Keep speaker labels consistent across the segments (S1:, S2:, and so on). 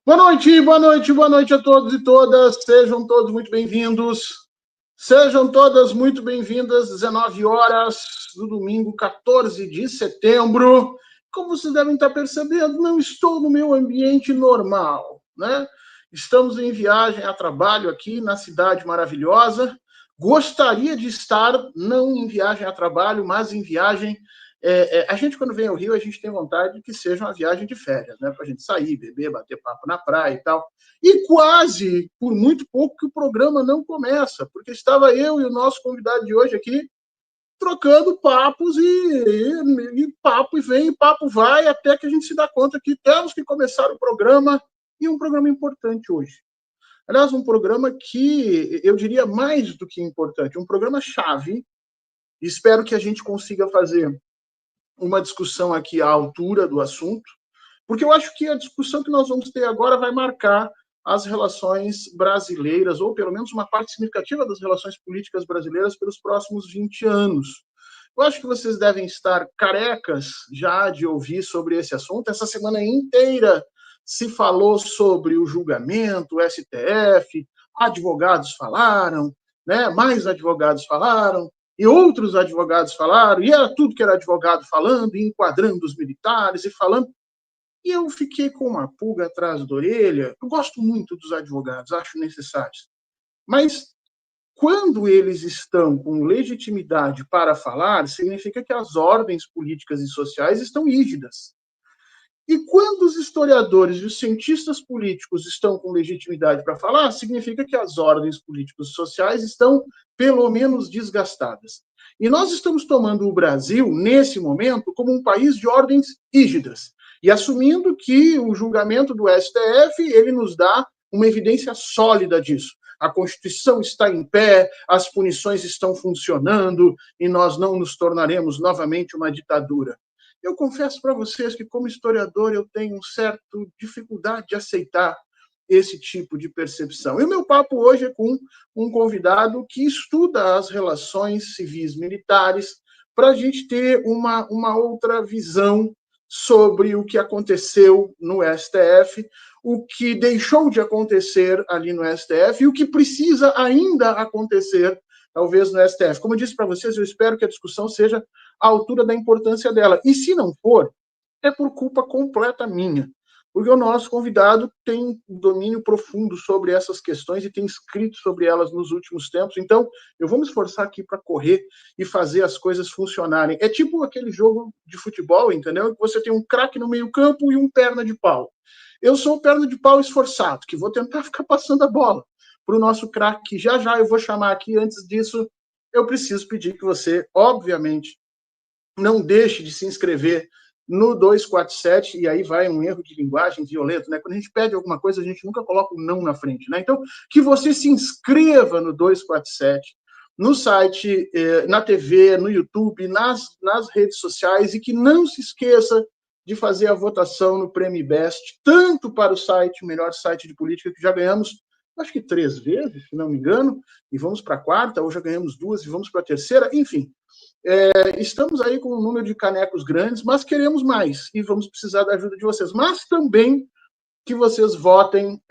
S1: Boa noite a todos e todas. Sejam todos muito bem-vindos. Sejam todas muito bem-vindas, 19 horas do domingo, 14 de setembro. Como vocês devem estar percebendo, não estou no meu ambiente normal, né? Estamos em viagem a trabalho aqui na cidade maravilhosa. Gostaria de estar, não em viagem a trabalho, mas em viagem... a gente, quando vem ao Rio, a gente tem vontade de que seja uma viagem de férias, né? Para a gente sair, beber, bater papo na praia e tal. E quase, por muito pouco, que o programa não começa, porque estava eu e o nosso convidado de hoje aqui trocando papos e papo vem, papo vai, até que a gente se dá conta que temos que começar o programa, e um programa importante hoje. Aliás, um programa que eu diria mais do que importante, um programa-chave. Espero que a gente consiga fazer uma discussão aqui à altura do assunto, porque eu acho que a discussão que nós vamos ter agora vai marcar as relações brasileiras, ou pelo menos uma parte significativa das relações políticas brasileiras pelos próximos 20 anos. Eu acho que vocês devem estar carecas já de ouvir sobre esse assunto. Essa semana inteira se falou sobre o julgamento, o STF, advogados falaram, né? Mais advogados falaram, e outros advogados falaram, e era tudo que era advogado falando, e enquadrando os militares e falando. E eu fiquei com uma pulga atrás da orelha. Eu gosto muito dos advogados, acho necessários. Mas quando eles estão com legitimidade para falar, significa que as ordens políticas e sociais estão rígidas. E quando os historiadores e os cientistas políticos estão com legitimidade para falar, significa que as ordens políticas e sociais estão, pelo menos, desgastadas. E nós estamos tomando o Brasil, nesse momento, como um país de ordens rígidas, e assumindo que o julgamento do STF, ele nos dá uma evidência sólida disso. A Constituição está em pé, as punições estão funcionando, e nós não nos tornaremos novamente uma ditadura. Eu confesso para vocês que, como historiador, eu tenho uma certa dificuldade de aceitar esse tipo de percepção. E o meu papo hoje é com um convidado que estuda as relações civis militares, para a gente ter uma outra visão sobre o que aconteceu no STF, o que deixou de acontecer ali no STF e o que precisa ainda acontecer, talvez, no STF. Como eu disse para vocês, eu espero que a discussão seja à altura da importância dela. E se não for, é por culpa completa minha, porque o nosso convidado tem domínio profundo sobre essas questões e tem escrito sobre elas nos últimos tempos. Então, eu vou me esforçar aqui para correr e fazer as coisas funcionarem. É tipo aquele jogo de futebol, entendeu? Que você tem um craque no meio-campo e um perna de pau. Eu sou o perna de pau esforçado, que vou tentar ficar passando a bola para o nosso craque, que já eu vou chamar aqui. Antes disso, eu preciso pedir que você, obviamente, não deixe de se inscrever no 247, e aí vai um erro de linguagem violento, né? Quando a gente pede alguma coisa, a gente nunca coloca o não na frente, né? Então, que você se inscreva no 247, no site, na TV, no YouTube, nas redes sociais, e que não se esqueça de fazer a votação no Prêmio Best, tanto para o site, o melhor site de política, que já ganhamos, acho que 3 vezes, se não me engano, e vamos para a quarta, ou já ganhamos 2 e vamos para a terceira, enfim. Estamos aí com um número de canecos grandes, mas queremos mais e vamos precisar da ajuda de vocês. Mas também que vocês votem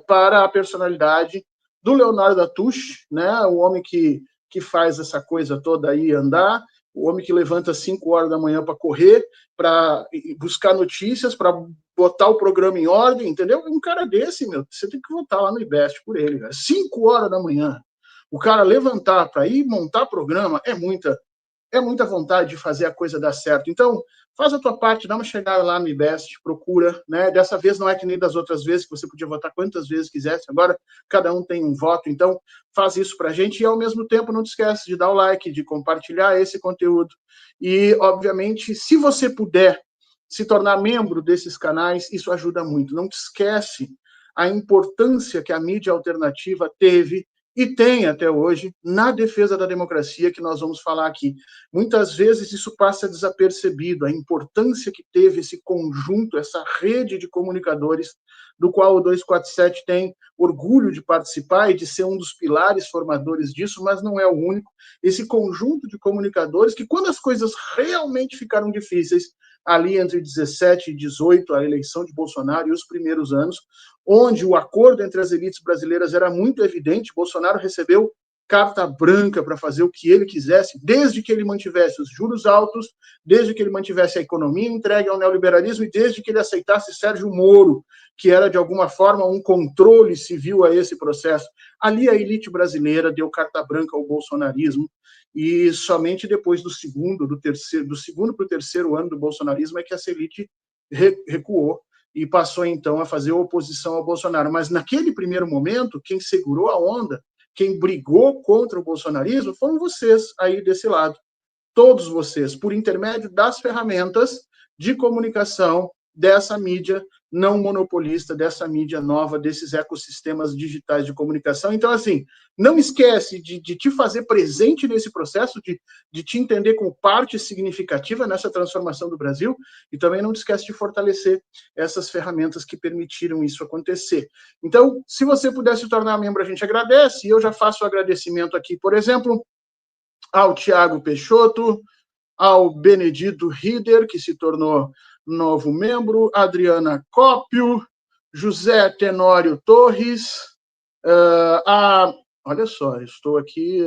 S1: para a personalidade do Leonardo Atush, né? O homem que faz essa coisa toda aí andar, o homem que levanta às 5 horas da manhã para correr, para buscar notícias, para botar o programa em ordem, entendeu? Um cara desse, meu, você tem que votar lá no IBEST por ele, cara. 5 horas da manhã. O cara levantar para ir montar programa é muita vontade de fazer a coisa dar certo. Então, faz a tua parte, dá uma chegada lá no IBEST, procura, né? Dessa vez não é que nem das outras vezes, que você podia votar quantas vezes quisesse, agora cada um tem um voto, então faz isso pra gente e, ao mesmo tempo, não te esquece de dar o like, de compartilhar esse conteúdo. E, obviamente, se você puder se tornar membro desses canais, isso ajuda muito. Não te esquece a importância que a mídia alternativa teve e tem até hoje na defesa da democracia, que nós vamos falar aqui. Muitas vezes isso passa desapercebido, a importância que teve esse conjunto, essa rede de comunicadores do qual o 247 tem orgulho de participar e de ser um dos pilares formadores disso, mas não é o único. Esse conjunto de comunicadores que, quando as coisas realmente ficaram difíceis, ali entre 17 e 18, a eleição de Bolsonaro e os primeiros anos, onde o acordo entre as elites brasileiras era muito evidente, Bolsonaro recebeu carta branca para fazer o que ele quisesse, desde que ele mantivesse os juros altos, desde que ele mantivesse a economia entregue ao neoliberalismo e desde que ele aceitasse Sérgio Moro, que era, de alguma forma, um controle civil a esse processo. Ali a elite brasileira deu carta branca ao bolsonarismo e somente depois do segundo para o terceiro ano do bolsonarismo é que essa elite recuou e passou, então, a fazer oposição ao Bolsonaro. Mas, naquele primeiro momento, quem segurou a onda, quem brigou contra o bolsonarismo foram vocês aí desse lado. Todos vocês, por intermédio das ferramentas de comunicação dessa mídia não monopolista, dessa mídia nova, desses ecossistemas digitais de comunicação. Então, assim, não esquece de te fazer presente nesse processo, de te entender como parte significativa nessa transformação do Brasil, e também não esquece de fortalecer essas ferramentas que permitiram isso acontecer. Então, se você puder se tornar membro, a gente agradece, e eu já faço o agradecimento aqui, por exemplo, ao Tiago Peixoto, ao Benedito Rieder, que se tornou novo membro, Adriana Cópio, José Tenório Torres, olha só, estou aqui,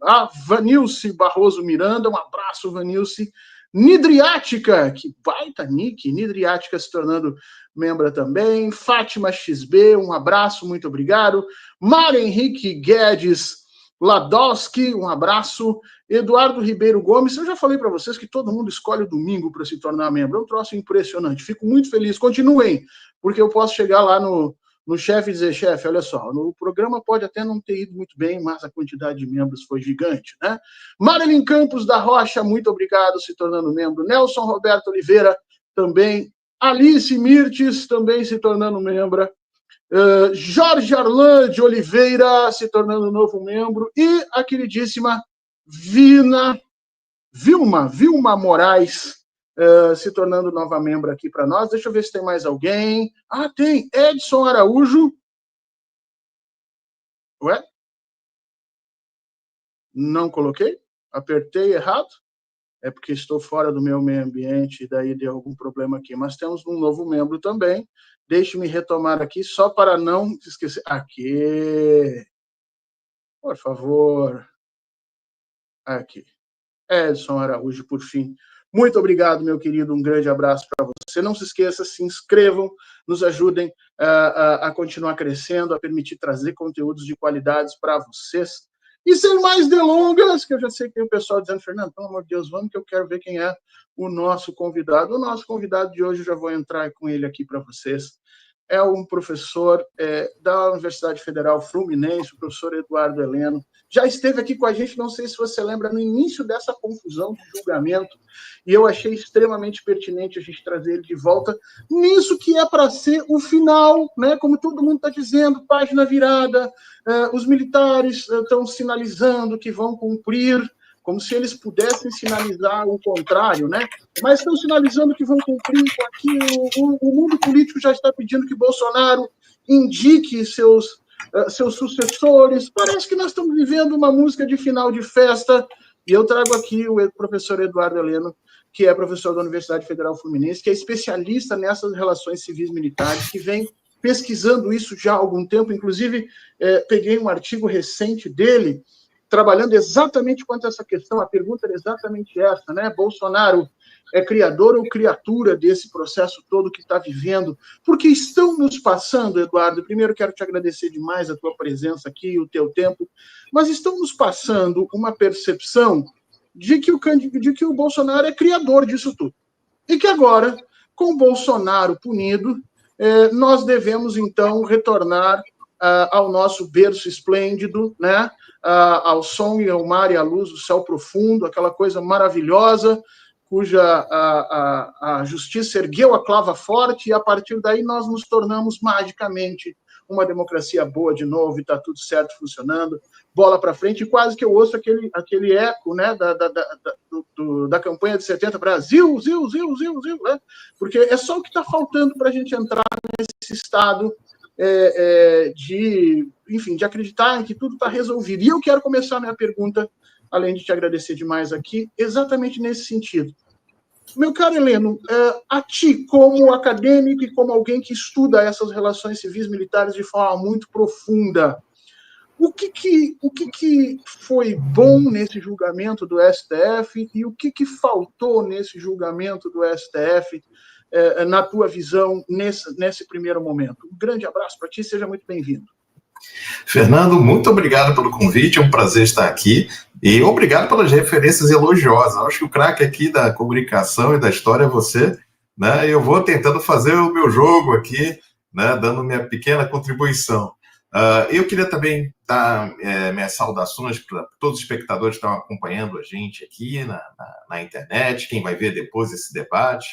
S1: a Vanilce Barroso Miranda, um abraço, Vanilce, Nidriática, que baita nick, Nidriática se tornando membro também, Fátima XB, um abraço, muito obrigado, Mário Henrique Guedes Ladowski, um abraço, Eduardo Ribeiro Gomes, eu já falei para vocês que todo mundo escolhe o domingo para se tornar membro, é um troço impressionante, fico muito feliz, continuem, porque eu posso chegar lá no chefe e dizer, chefe, olha só, o programa pode até não ter ido muito bem, mas a quantidade de membros foi gigante, né? Marilyn Campos da Rocha, muito obrigado, se tornando membro, Nelson Roberto Oliveira, também, Alice Mirtes, também se tornando membro, Jorge Arlan de Oliveira se tornando novo membro e a queridíssima Vilma Moraes se tornando nova membro aqui para nós. Deixa eu ver se tem mais alguém. Ah, tem Edson Araújo. Ué? Não coloquei? Apertei errado? É porque estou fora do meu meio ambiente e daí deu algum problema aqui. Mas temos um novo membro também. Deixe-me retomar aqui, só para não esquecer. Aqui. Por favor. Aqui. Edson Araújo, por fim. Muito obrigado, meu querido. Um grande abraço para você. Não se esqueça, se inscrevam, nos ajudem a continuar crescendo, a permitir trazer conteúdos de qualidades para vocês. E sem mais delongas, que eu já sei que tem o pessoal dizendo, Fernando, pelo amor de Deus, vamos que eu quero ver quem é o nosso convidado. O nosso convidado de hoje, eu já vou entrar com ele aqui para vocês. É um professor da Universidade Federal Fluminense, o professor Eduardo Heleno. Já esteve aqui com a gente, não sei se você lembra, no início dessa confusão de julgamento, e eu achei extremamente pertinente a gente trazer ele de volta nisso que é para ser o final, né? Como todo mundo está dizendo, página virada, os militares estão sinalizando que vão cumprir, como se eles pudessem sinalizar o contrário, né? Mas estão sinalizando que vão cumprir com aquilo. O mundo político já está pedindo que Bolsonaro indique seus sucessores. Parece que nós estamos vivendo uma música de final de festa. E eu trago aqui o professor Eduardo Heleno, que é professor da Universidade Federal Fluminense, que é especialista nessas relações civis militares, que vem pesquisando isso já há algum tempo. Inclusive, peguei um artigo recente dele, trabalhando exatamente quanto a essa questão. A pergunta era exatamente essa, né? Bolsonaro é criador ou criatura desse processo todo que está vivendo? Porque estão nos passando, Eduardo, primeiro quero te agradecer demais a tua presença aqui, o teu tempo, mas estão nos passando uma percepção de que o Bolsonaro é criador disso tudo. E que agora, com o Bolsonaro punido, nós devemos, então, retornar ao nosso berço esplêndido, né? Ao som e ao mar e à luz do céu profundo, aquela coisa maravilhosa, cuja a justiça ergueu a clava forte, e a partir daí nós nos tornamos magicamente uma democracia boa de novo e está tudo certo, funcionando, bola para frente, e quase que eu ouço aquele eco, né, da campanha de 70, Brasil, Zil, Zil, Zil, Zil, né? Porque é só o que está faltando para a gente entrar nesse estado de acreditar em que tudo está resolvido. E eu quero começar a minha pergunta, além de te agradecer demais aqui, exatamente nesse sentido. Meu caro Heleno, a ti, como acadêmico e como alguém que estuda essas relações civis militares de forma muito profunda, o que foi bom nesse julgamento do STF e o que faltou nesse julgamento do STF, na tua visão, nesse primeiro momento? Um grande abraço para ti, seja muito bem-vindo.
S2: Fernando, muito obrigado pelo convite, é um prazer estar aqui e obrigado pelas referências elogiosas. Acho que o craque aqui da comunicação e da história é você, né? Eu vou tentando fazer o meu jogo aqui, né? Dando minha pequena contribuição. Eu queria também dar minhas saudações para todos os espectadores que estão acompanhando a gente aqui na internet, quem vai ver depois esse debate,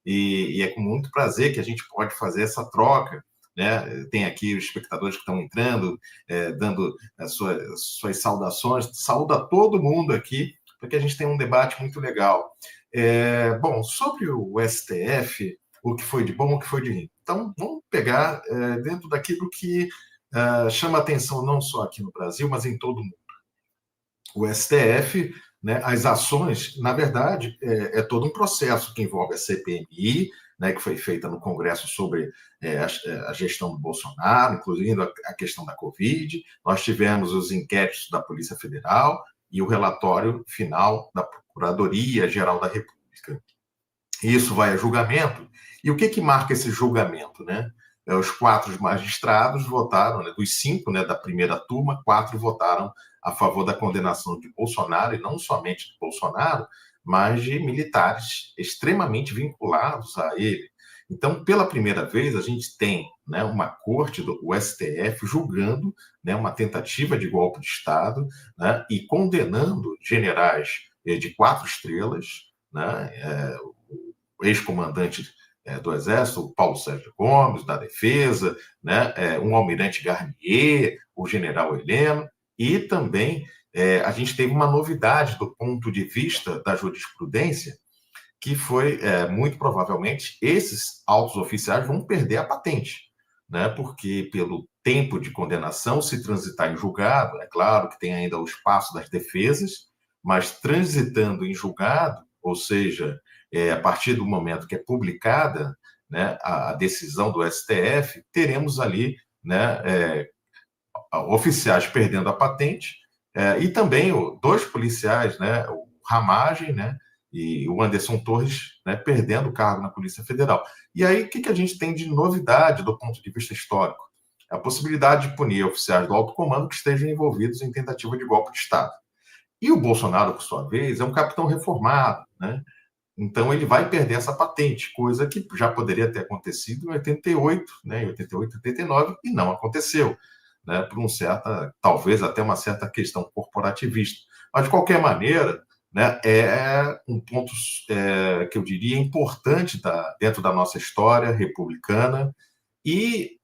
S2: e é com muito prazer que a gente pode fazer essa troca, né? Tem aqui os espectadores que estão entrando, dando as suas saudações. Saúda todo mundo aqui, porque a gente tem um debate muito legal. Bom, sobre o STF, o que foi de bom, o que foi de ruim. Então, vamos pegar dentro daquilo que chama atenção não só aqui no Brasil, mas em todo o mundo. O STF, né, as ações, na verdade, é todo um processo que envolve a CPMI, né, que foi feita no Congresso sobre a gestão do Bolsonaro, incluindo a questão da Covid. Nós tivemos os inquéritos da Polícia Federal e o relatório final da Procuradoria-Geral da República. Isso vai a julgamento. E o que marca esse julgamento, né? Os 4 magistrados votaram, né, dos 5, né, da primeira turma, 4 votaram a favor da condenação de Bolsonaro, e não somente de Bolsonaro, mas de militares extremamente vinculados a ele. Então, pela primeira vez, a gente tem, né, uma corte do STF julgando, né, uma tentativa de golpe de Estado, né, e condenando generais de 4 estrelas, né, o ex-comandante do Exército, o Paulo Sérgio Gomes, da Defesa, né, um almirante Garnier, o general Heleno, e também a gente teve uma novidade do ponto de vista da jurisprudência, que foi, muito provavelmente, esses altos oficiais vão perder a patente, né, porque pelo tempo de condenação, se transitar em julgado, é claro que tem ainda o espaço das defesas, mas transitando em julgado, ou seja, a partir do momento que é publicada, né, a decisão do STF, teremos ali, né, oficiais perdendo a patente, e também 2 policiais, né, o Ramagem, né, e o Anderson Torres, né, perdendo o cargo na Polícia Federal. E aí, o que a gente tem de novidade do ponto de vista histórico? A possibilidade de punir oficiais do alto comando que estejam envolvidos em tentativa de golpe de Estado. E o Bolsonaro, por sua vez, é um capitão reformado, né? Então, ele vai perder essa patente, coisa que já poderia ter acontecido em 88, né, em 88, 89, e não aconteceu, né, por talvez até uma certa questão corporativista. Mas, de qualquer maneira, né, é um ponto que eu diria importante dentro da nossa história republicana e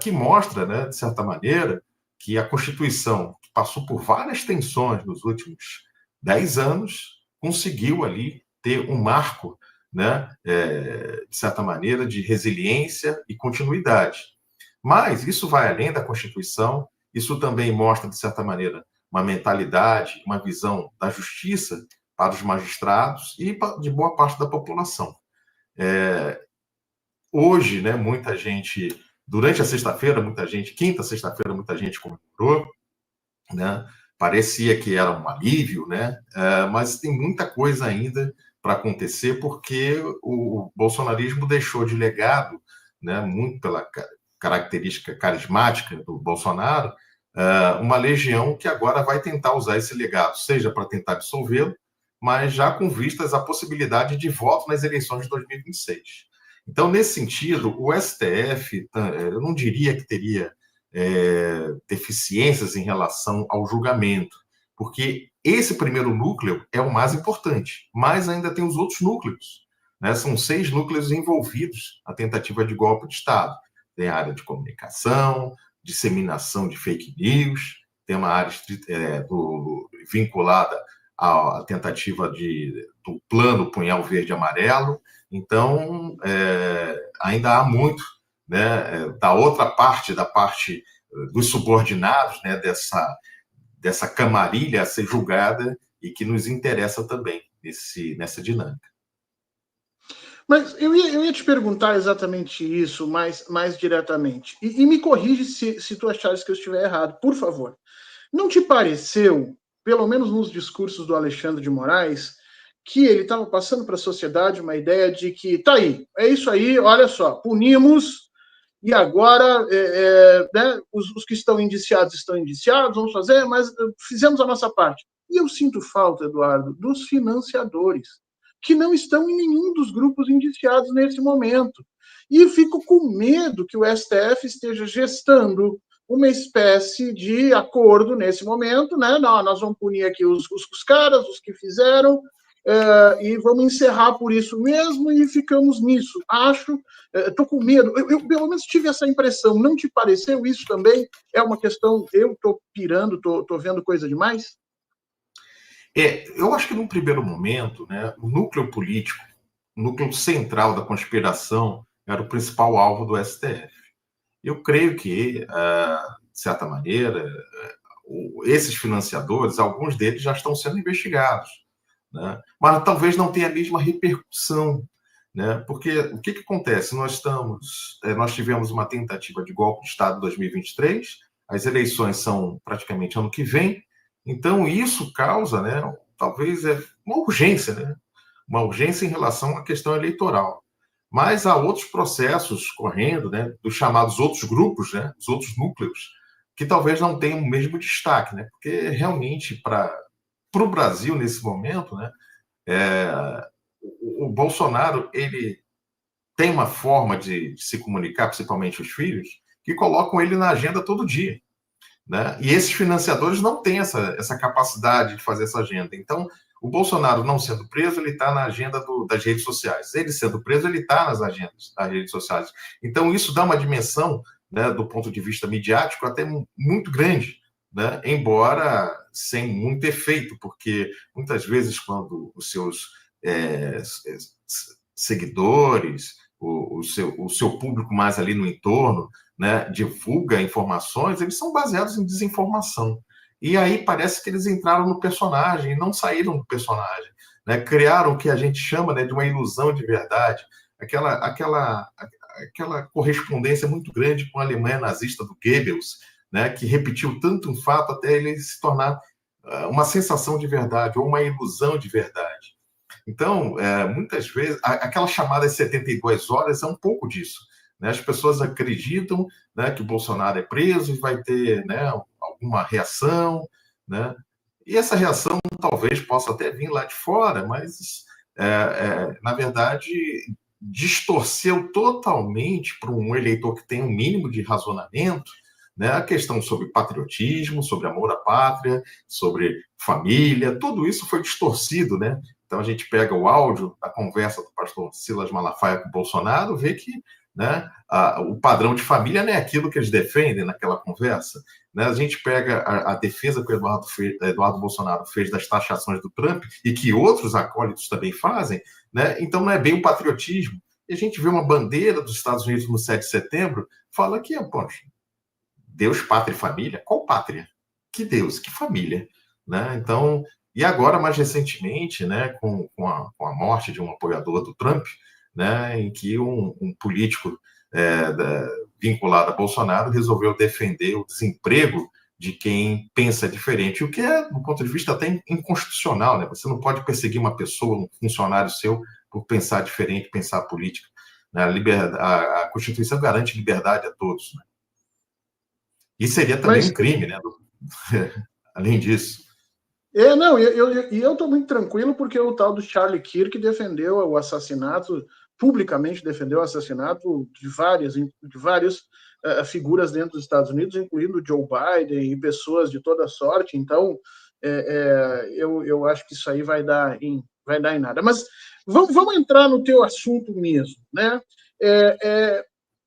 S2: que mostra, né, de certa maneira, que a Constituição, que passou por várias tensões nos últimos 10 anos, conseguiu ali ter um marco, né, de certa maneira, de resiliência e continuidade. Mas isso vai além da Constituição, isso também mostra, de certa maneira, uma mentalidade, uma visão da justiça para os magistrados e de boa parte da população. Hoje, né, muita gente, durante a sexta-feira, quinta, sexta-feira, muita gente comemorou, né, parecia que era um alívio, né, mas tem muita coisa ainda para acontecer, porque o bolsonarismo deixou de legado, né, muito pela característica carismática do Bolsonaro, uma legião que agora vai tentar usar esse legado, seja para tentar dissolvê-lo, mas já com vistas à possibilidade de voto nas eleições de 2026. Então, nesse sentido, o STF, eu não diria que teria deficiências em relação ao julgamento, porque esse primeiro núcleo é o mais importante, mas ainda tem os outros núcleos, né? São 6 núcleos envolvidos na tentativa de golpe de Estado. tem a área de comunicação, disseminação de fake news, tem uma área vinculada à tentativa do plano Punhal Verde e Amarelo. Então, ainda há muito, né, da outra parte, da parte dos subordinados, né, dessa camarilha a ser julgada e que nos interessa também nessa dinâmica.
S1: Mas eu ia te perguntar exatamente isso mais diretamente. E me corrige se tu achares que eu estiver errado, por favor. Não te pareceu, pelo menos nos discursos do Alexandre de Moraes, que ele estava passando para a sociedade uma ideia de que, tá aí, é isso aí, olha só, punimos, e agora né, os que estão indiciados, vamos fazer, mas fizemos a nossa parte. E eu sinto falta, Eduardo, dos financiadores, que não estão em nenhum dos grupos indiciados nesse momento. E fico com medo que o STF esteja gestando uma espécie de acordo nesse momento, né? Não, nós vamos punir aqui os caras, os que fizeram, e vamos encerrar por isso mesmo e ficamos nisso. Acho, estou com medo. Eu pelo menos tive essa impressão. Não te pareceu isso também? É uma questão, eu estou pirando, estou vendo coisa demais?
S2: Eu acho que num primeiro momento, né, o núcleo político, o núcleo central da conspiração era o principal alvo do STF. Eu creio que, de certa maneira, esses financiadores, alguns deles já estão sendo investigados, né? Mas talvez não tenha a mesma repercussão, né? Porque o que acontece? Nós tivemos uma tentativa de golpe de Estado em 2023, as eleições são praticamente ano que vem, então isso causa, né, talvez uma urgência, né? Uma urgência em relação à questão eleitoral. Mas há outros processos correndo, né, dos chamados outros grupos, né, os outros núcleos, que talvez não tenham o mesmo destaque, né, porque realmente para o Brasil nesse momento, né, o Bolsonaro ele tem uma forma de se comunicar, principalmente os filhos, que colocam ele na agenda todo dia, né? E esses financiadores não têm essa capacidade de fazer essa agenda. Então, o Bolsonaro não sendo preso, ele está na agenda das redes sociais. Ele sendo preso, ele está nas agendas das redes sociais. Então, isso dá uma dimensão, né, do ponto de vista midiático, até muito grande, né? Embora sem muito efeito, porque muitas vezes, quando os seus seguidores, o seu público mais ali no entorno, né, divulga informações, eles são baseados em desinformação. E aí parece que eles entraram no personagem e não saíram do personagem, né? Criaram o que a gente chama, né, de uma ilusão de verdade, aquela correspondência muito grande com a Alemanha nazista do Goebbels, né, que repetiu tanto um fato até ele se tornar uma sensação de verdade ou uma ilusão de verdade. Então, muitas vezes, aquela chamada de 72 horas é um pouco disso, né? As pessoas acreditam, né, que o Bolsonaro é preso e vai ter, né, alguma reação, né? E essa reação talvez possa até vir lá de fora, mas, na verdade, distorceu totalmente para um eleitor que tem um mínimo de razonamento, né, a questão sobre patriotismo, sobre amor à pátria, sobre família, tudo isso foi distorcido, né? Então a gente pega o áudio da conversa do pastor Silas Malafaia com o Bolsonaro, vê que, né, o padrão de família não é aquilo que eles defendem naquela conversa, né? A gente pega a defesa que o Eduardo Bolsonaro fez das taxações do Trump e que outros acólitos também fazem, né? Então não é bem o patriotismo. E a gente vê uma bandeira dos Estados Unidos no 7 de setembro, fala que, poxa, Deus, pátria e família? Qual pátria? Que Deus? Que família? Né? Então, e agora, mais recentemente, né, com a morte de um apoiador do Trump, né, em que um político vinculado a Bolsonaro resolveu defender o desemprego de quem pensa diferente, o que é, do ponto de vista até inconstitucional, né? Você não pode perseguir uma pessoa, um funcionário seu, por pensar diferente, pensar política. Né? A Constituição garante liberdade a todos, né? E seria também um crime, né? Além disso.
S1: Não, eu estou muito tranquilo porque o tal do Charlie Kirk defendeu o assassinato, publicamente defendeu o assassinato de várias figuras dentro dos Estados Unidos, incluindo Joe Biden e pessoas de toda sorte. Então, eu acho que isso aí vai dar em nada. Mas vamos entrar no teu assunto mesmo, né?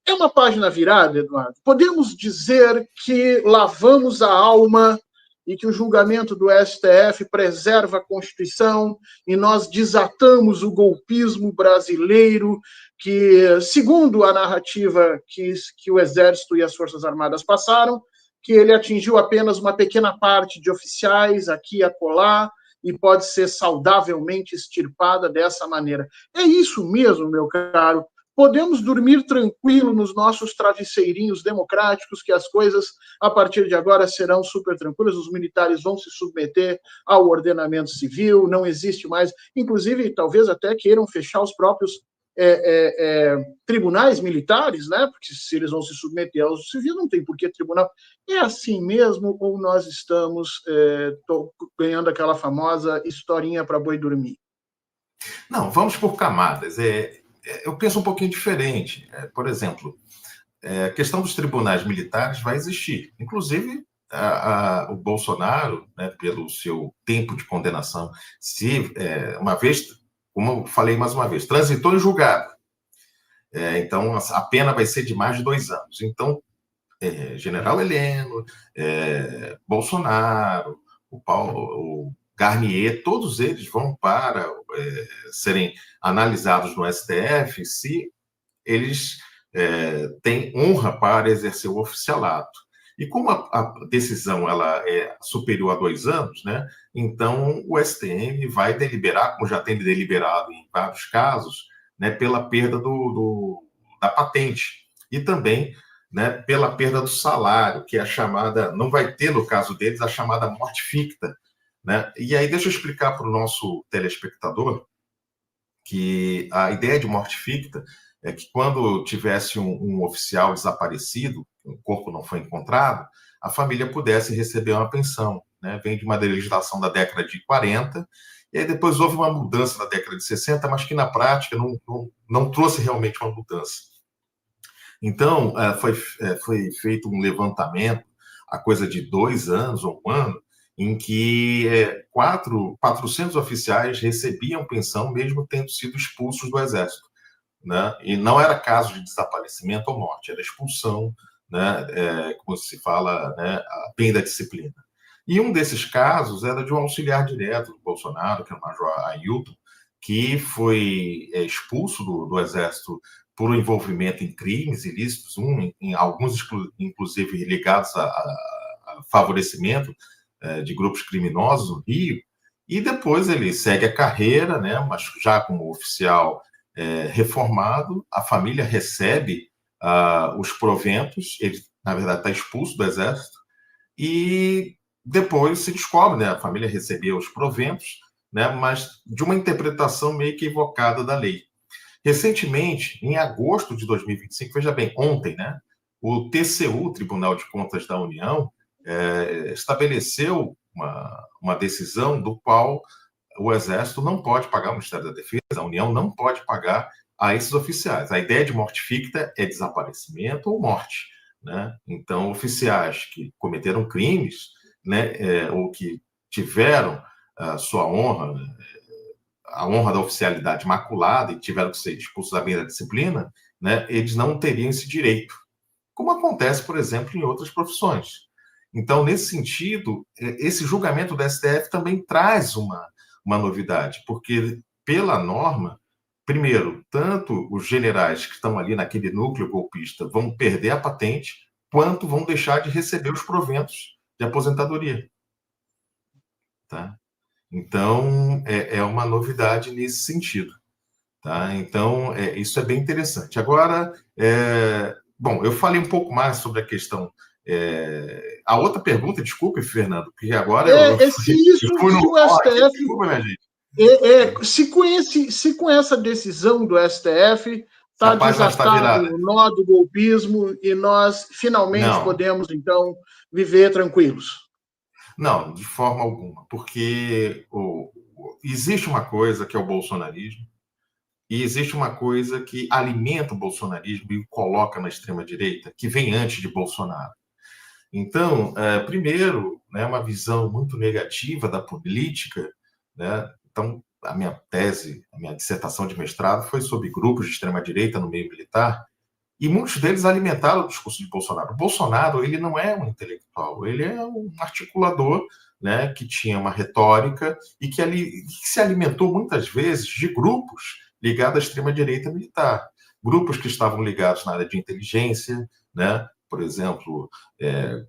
S1: É uma página virada, Eduardo. Podemos dizer que lavamos a alma e que o julgamento do STF preserva a Constituição e nós desatamos o golpismo brasileiro que, segundo a narrativa que o Exército e as Forças Armadas passaram, que ele atingiu apenas uma pequena parte de oficiais aqui e acolá e pode ser saudavelmente extirpada dessa maneira. É isso mesmo, meu caro. Podemos dormir tranquilo nos nossos travesseirinhos democráticos, que as coisas, a partir de agora, serão super tranquilas, os militares vão se submeter ao ordenamento civil, não existe mais, inclusive, talvez até queiram fechar os próprios tribunais militares, né? Porque se eles vão se submeter ao civil, não tem por que tribunal. É assim mesmo ou nós estamos ganhando aquela famosa historinha para boi dormir?
S2: Não, vamos por camadas. Eu penso um pouquinho diferente. Por exemplo, a questão dos tribunais militares vai existir. Inclusive, o Bolsonaro, né, pelo seu tempo de condenação, se uma vez, como eu falei mais uma vez, transitou em julgado. Então, a pena vai ser de mais de 2 anos. Então, General Heleno, Bolsonaro, o Garnier, todos eles vão para serem analisados no STF se eles têm honra para exercer o oficialato. E como a decisão ela é superior a 2 anos, né, então o STM vai deliberar, como já tem deliberado em vários casos, né, pela perda da patente e também, né, pela perda do salário, que é a chamada, não vai ter no caso deles, a chamada morte ficta, né? E aí deixa eu explicar para o nosso telespectador que a ideia de morte ficta é que quando tivesse um oficial desaparecido, o corpo não foi encontrado, a família pudesse receber uma pensão, né? Vem de uma legislação da década de 40, e aí depois houve uma mudança na década de 60, mas que na prática não trouxe realmente uma mudança. Então, foi feito um levantamento, há coisa de 2 anos ou 1 ano, em que 400 oficiais recebiam pensão mesmo tendo sido expulsos do Exército, né? E não era caso de desaparecimento ou morte, era expulsão, né? Como se fala, né? A bem da disciplina. E um desses casos era de um auxiliar direto do Bolsonaro, que é o Major Ailton, que foi expulso do Exército por envolvimento em crimes ilícitos, em alguns inclusive ligados a favorecimento de grupos criminosos no Rio, e depois ele segue a carreira, né, mas já como oficial reformado, a família recebe os proventos, ele, na verdade, está expulso do Exército, e depois se descobre, né, a família recebeu os proventos, né, mas de uma interpretação meio que equivocada da lei. Recentemente, em agosto de 2025, veja bem, ontem, né, o TCU, Tribunal de Contas da União, estabeleceu uma decisão do qual o Exército não pode pagar, o Ministério da Defesa, a União não pode pagar a esses oficiais. A ideia de morte ficta é desaparecimento ou morte, né? Então, oficiais que cometeram crimes, né, ou que tiveram a sua honra, a honra da oficialidade maculada e tiveram que ser expulsos da bem da disciplina, né, eles não teriam esse direito, como acontece, por exemplo, em outras profissões. Então, nesse sentido, esse julgamento do STF também traz uma novidade, porque, pela norma, primeiro, tanto os generais que estão ali naquele núcleo golpista vão perder a patente, quanto vão deixar de receber os proventos de aposentadoria. Tá? Então, é uma novidade nesse sentido. Tá? Então, isso é bem interessante. Agora, bom, eu falei um pouco mais sobre a questão. A outra pergunta, desculpe, Fernando, porque agora eu fui no
S1: o STF.
S2: Desculpa, minha gente.
S1: Se com essa decisão do STF está desatado o nó do golpismo e nós finalmente podemos, então, viver tranquilos.
S2: Não, de forma alguma, porque existe uma coisa que é o bolsonarismo, e existe uma coisa que alimenta o bolsonarismo e o coloca na extrema-direita, que vem antes de Bolsonaro. Então, primeiro, né, uma visão muito negativa da política, né? Então, a minha tese, a minha dissertação de mestrado foi sobre grupos de extrema-direita no meio militar, E muitos deles alimentaram o discurso de Bolsonaro. O Bolsonaro, ele não é um intelectual, ele é um articulador, né, que tinha uma retórica e que se alimentou muitas vezes de grupos ligados à extrema-direita militar. Grupos que estavam ligados na área de inteligência, né? Por exemplo,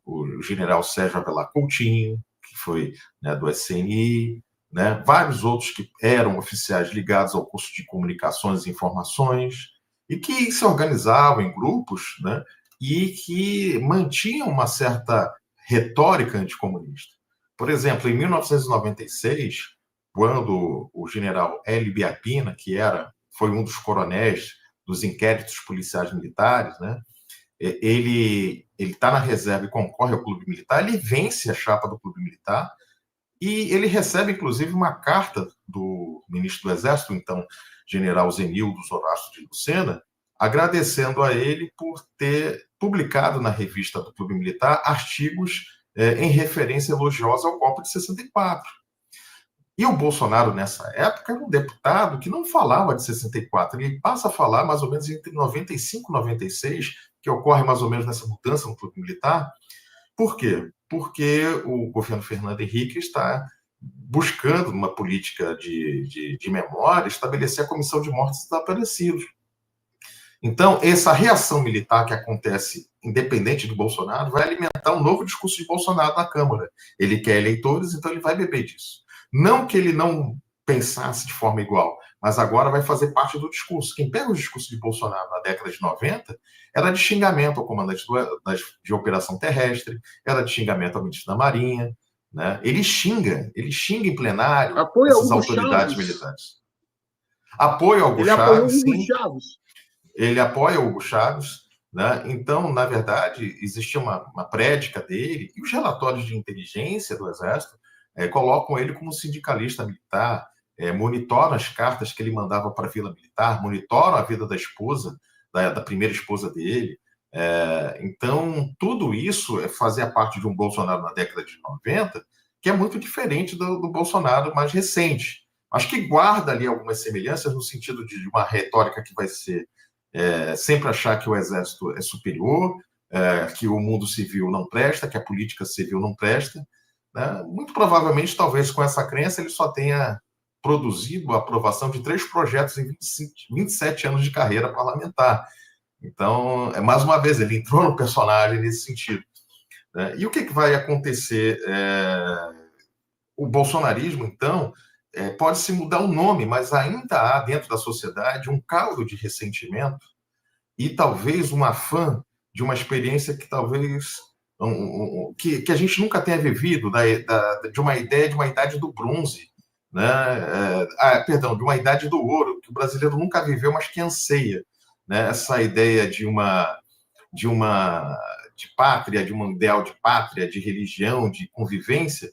S2: o general Sérgio Avelar Coutinho, que foi, né, do SNI, né? Vários outros que eram oficiais ligados ao curso de comunicações e informações, e que se organizavam em grupos, né, e que mantinham uma certa retórica anticomunista. Por exemplo, em 1996, quando o general Hélio Biapina, que foi um dos coronéis dos inquéritos policiais militares, né, ele está na reserva e concorre ao Clube Militar, ele vence a chapa do Clube Militar, e ele recebe, inclusive, uma carta do ministro do Exército, então general Zenildo Zorasto de Lucena, agradecendo a ele por ter publicado na revista do Clube Militar artigos em referência elogiosa ao golpe de 64. E o Bolsonaro, nessa época, era um deputado que não falava de 64, ele passa a falar mais ou menos entre 95 e 96, que ocorre mais ou menos nessa mudança no Clube Militar. Por quê? Porque o governo Fernando Henrique está buscando, numa política de memória, estabelecer a comissão de mortos desaparecidos. Então, essa reação militar que acontece, independente do Bolsonaro, vai alimentar um novo discurso de Bolsonaro na Câmara. Ele quer eleitores, então ele vai beber disso. Não que ele não pensasse de forma igual, mas agora vai fazer parte do discurso. Quem pega o discurso de Bolsonaro na década de 90 era de xingamento ao comandante de operação terrestre, era de xingamento ao ministro da Marinha, né? Ele xinga em plenário essas autoridades militares. Apoio ao Hugo Chávez, sim. Ele apoia o Hugo Chávez, né? Então, na verdade, existia uma prédica dele, e os relatórios de inteligência do Exército colocam ele como sindicalista militar, monitoram as cartas que ele mandava para a Vila Militar, monitoram a vida da esposa, da primeira esposa dele. Então, tudo isso fazia parte de um Bolsonaro na década de 90, que é muito diferente do Bolsonaro mais recente. Acho que guarda ali algumas semelhanças no sentido de uma retórica que vai ser sempre achar que o Exército é superior, que o mundo civil não presta, que a política civil não presta. Né? Muito provavelmente, talvez com essa crença, ele só tenha produzido a aprovação de 3 projetos em 27 anos de carreira parlamentar. Então, mais uma vez, ele entrou no personagem nesse sentido. Né? E o que vai acontecer? O bolsonarismo, então, pode-se mudar o nome, mas ainda há dentro da sociedade um caldo de ressentimento e talvez um afã de uma experiência que talvez que a gente nunca tenha vivido, de uma ideia de uma idade do bronze, né? Perdão, de uma idade do ouro, que o brasileiro nunca viveu, mas que anseia, né? Essa ideia de pátria, de um ideal de pátria, de religião, de convivência,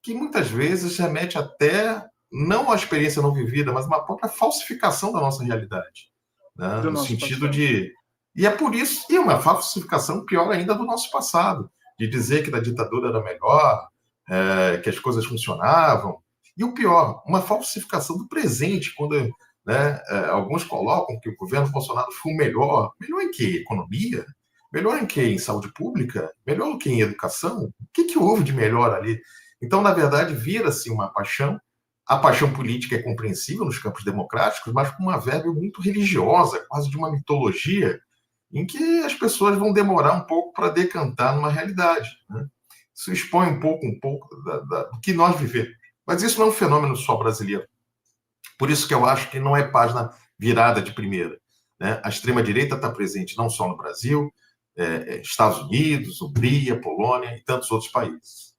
S2: que muitas vezes remete até não à experiência não vivida, mas uma própria falsificação da nossa realidade, né? No sentido de... E é por isso, e uma falsificação pior ainda do nosso passado, de dizer que da ditadura era melhor, que as coisas funcionavam. E o pior, uma falsificação do presente, quando, né, alguns colocam que o governo Bolsonaro foi o melhor. Melhor em que? Economia? Melhor em que? Em saúde pública? Melhor que em educação? O que houve de melhor ali? Então, na verdade, vira-se uma paixão. A paixão política é compreensível nos campos democráticos, mas com uma verve muito religiosa, quase de uma mitologia, em que as pessoas vão demorar um pouco para decantar numa realidade. Né? Isso expõe um pouco do que nós vivemos. Mas isso não é um fenômeno só brasileiro. Por isso que eu acho que não é página virada de primeira. Né? A extrema-direita está presente não só no Brasil, Estados Unidos, Hungria, Polônia e tantos outros países.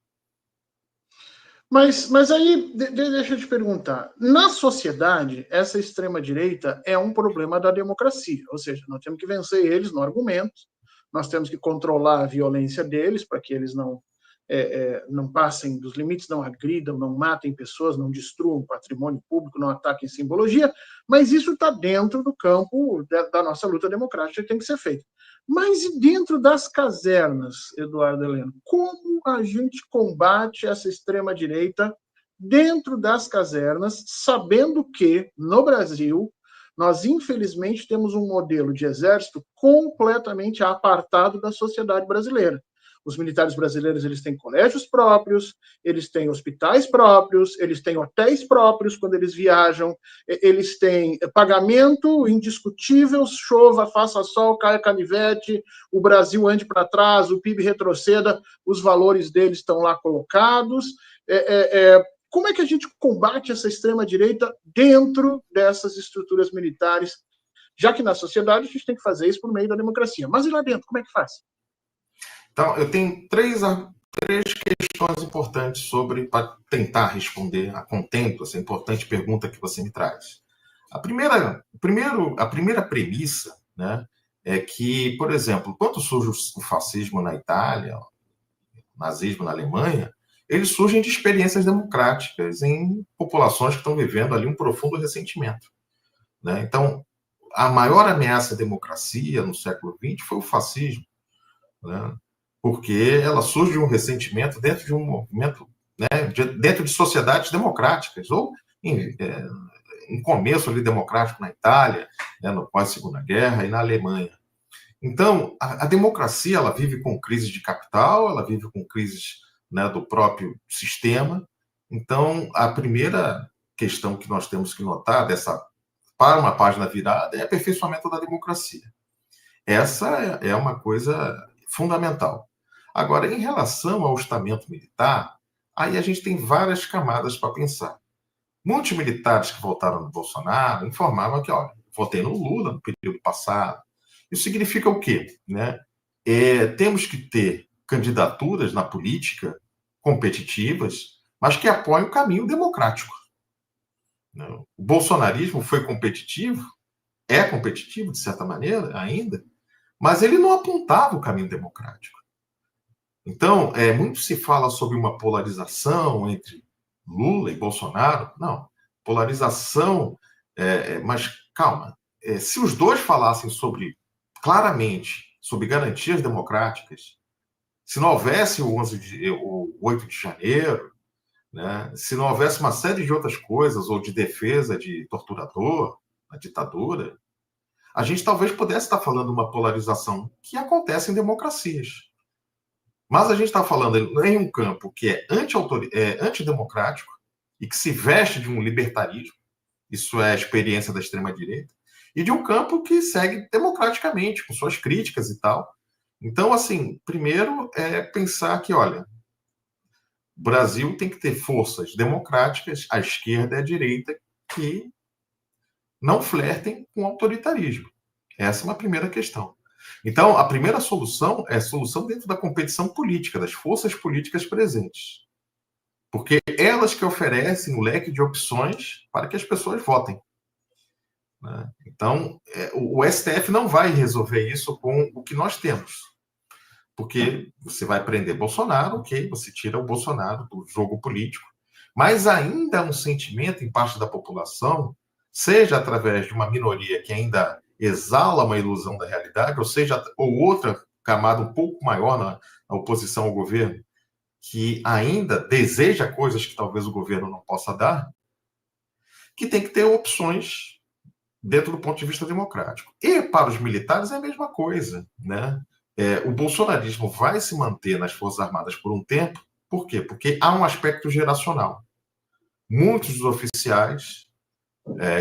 S1: Mas aí, deixa eu te perguntar. Na sociedade, essa extrema-direita é um problema da democracia. Ou seja, nós temos que vencer eles no argumento, nós temos que controlar a violência deles para que eles não passem dos limites, não agridam, não matem pessoas, não destruam patrimônio público, não ataquem simbologia, mas isso está dentro do campo da nossa luta democrática que tem que ser feito. Mas e dentro das casernas, Eduardo Heleno, como a gente combate essa extrema-direita dentro das casernas, sabendo que, no Brasil, Nós, infelizmente, temos um modelo de exército completamente apartado da sociedade brasileira. Os militares brasileiros, eles têm colégios próprios, eles têm hospitais próprios, eles têm hotéis próprios quando eles viajam, eles têm pagamento indiscutível, chova, faça sol, caia canivete, o Brasil ande para trás, o PIB retroceda, os valores deles estão lá colocados. Como é que a gente combate essa extrema-direita dentro dessas estruturas militares, já que na sociedade a gente tem que fazer isso por meio da democracia? Mas e lá dentro, como é que faz?
S2: Então, eu tenho três questões importantes para tentar responder a contento essa importante pergunta que você me traz. A primeira premissa, né, é que, por exemplo, quando surge o fascismo na Itália, o nazismo na Alemanha, eles surgem de experiências democráticas em populações que estão vivendo ali um profundo ressentimento, né? Então, a maior ameaça à democracia no século XX foi o fascismo, né? Porque ela surge de um ressentimento dentro de um movimento, né, dentro de sociedades democráticas, ou em começo ali democrático na Itália, né, no pós-Segunda Guerra, e na Alemanha. Então, a democracia, ela vive com crises de capital, ela vive com crises, né, do próprio sistema. Então, a primeira questão que nós temos que notar para uma página virada é o aperfeiçoamento da democracia. Essa é uma coisa fundamental. Agora, em relação ao estamento militar, aí a gente tem várias camadas para pensar. Muitos militares que votaram no Bolsonaro informavam que, olha, votei no Lula no período passado. Isso significa o quê? Né? Temos que ter candidaturas na política competitivas, mas que apoiem o caminho democrático. O bolsonarismo foi competitivo, é competitivo, de certa maneira, ainda, mas ele não apontava o caminho democrático. Então, muito se fala sobre uma polarização entre Lula e Bolsonaro. Não, polarização, mas calma. Se os dois falassem claramente sobre garantias democráticas, se não houvesse o 8 de janeiro, né, se não houvesse uma série de outras coisas, ou de defesa de torturador, na ditadura, a gente talvez pudesse estar falando de uma polarização que acontece em democracias. Mas a gente está falando em um campo que é antidemocrático e que se veste de um libertarismo, isso é a experiência da extrema-direita, e de um campo que segue democraticamente, com suas críticas e tal. Então, assim, primeiro é pensar que, olha, o Brasil tem que ter forças democráticas, a esquerda e a direita, que não flertem com o autoritarismo. Essa é uma primeira questão. Então, a primeira solução é a solução dentro da competição política, das forças políticas presentes. Porque elas que oferecem o leque de opções para que as pessoas votem. Né? Então, o STF não vai resolver isso com o que nós temos. Porque você vai prender Bolsonaro, ok, você tira o Bolsonaro do jogo político, mas ainda há um sentimento em parte da população, seja através de uma minoria que ainda exala uma ilusão da realidade, ou outra camada um pouco maior na oposição ao governo, que ainda deseja coisas que talvez o governo não possa dar, que tem que ter opções dentro do ponto de vista democrático. E para os militares é a mesma coisa, né? O bolsonarismo vai se manter nas Forças Armadas por um tempo. Por quê? Porque há um aspecto geracional. Muitos dos oficiais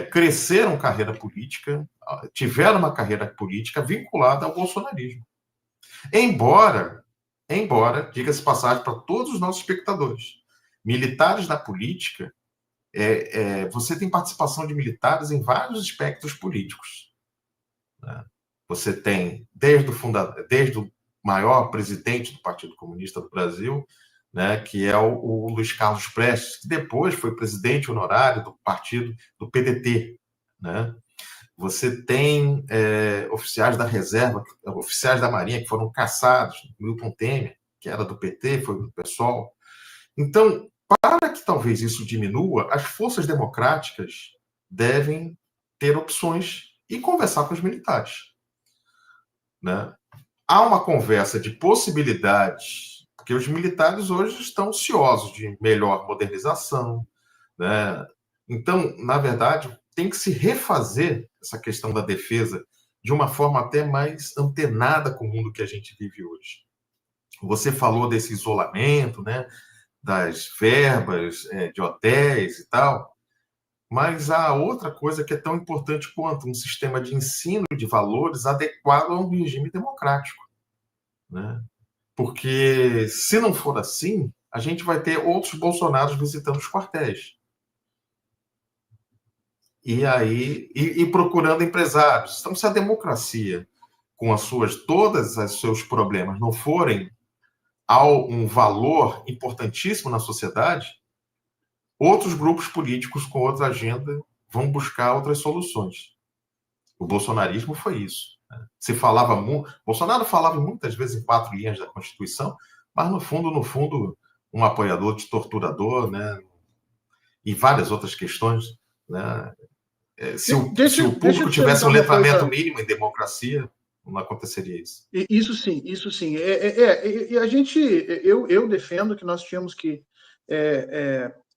S2: cresceram carreira política, tiveram uma carreira política vinculada ao bolsonarismo. Embora, diga-se passagem para todos os nossos espectadores, militares na política, você tem participação de militares em vários aspectos políticos. Né? Você tem, desde o maior presidente do Partido Comunista do Brasil, né, que é o Luiz Carlos Prestes, que depois foi presidente honorário do partido do PDT. Né? Você tem oficiais da reserva, oficiais da Marinha que foram caçados, Milton Temer, que era do PT, foi do PSOL. Então, para que talvez isso diminua, as forças democráticas devem ter opções e conversar com os militares. Né? Há uma conversa de possibilidades, porque os militares hoje estão ansiosos de melhor modernização. Né? Então, na verdade, tem que se refazer essa questão da defesa de uma forma até mais antenada com o mundo que a gente vive hoje. Você falou desse isolamento, né, das verbas de hotéis e tal, mas há outra coisa que é tão importante quanto um sistema de ensino de valores adequado a um regime democrático, né? Porque, se não for assim, a gente vai ter outros Bolsonaros visitando os quartéis. E aí, procurando empresários. Então, se a democracia, com todas os seus problemas, não forem um valor importantíssimo na sociedade, outros grupos políticos com outra agenda vão buscar outras soluções. O bolsonarismo foi isso. Se falava muito, Bolsonaro falava muitas vezes em 4 linhas da Constituição, mas no fundo, um apoiador de torturador, né? E várias outras questões, né? Se o público tivesse um letramento mínimo em democracia, não aconteceria isso.
S1: Isso sim. E a gente, eu defendo que nós tínhamos que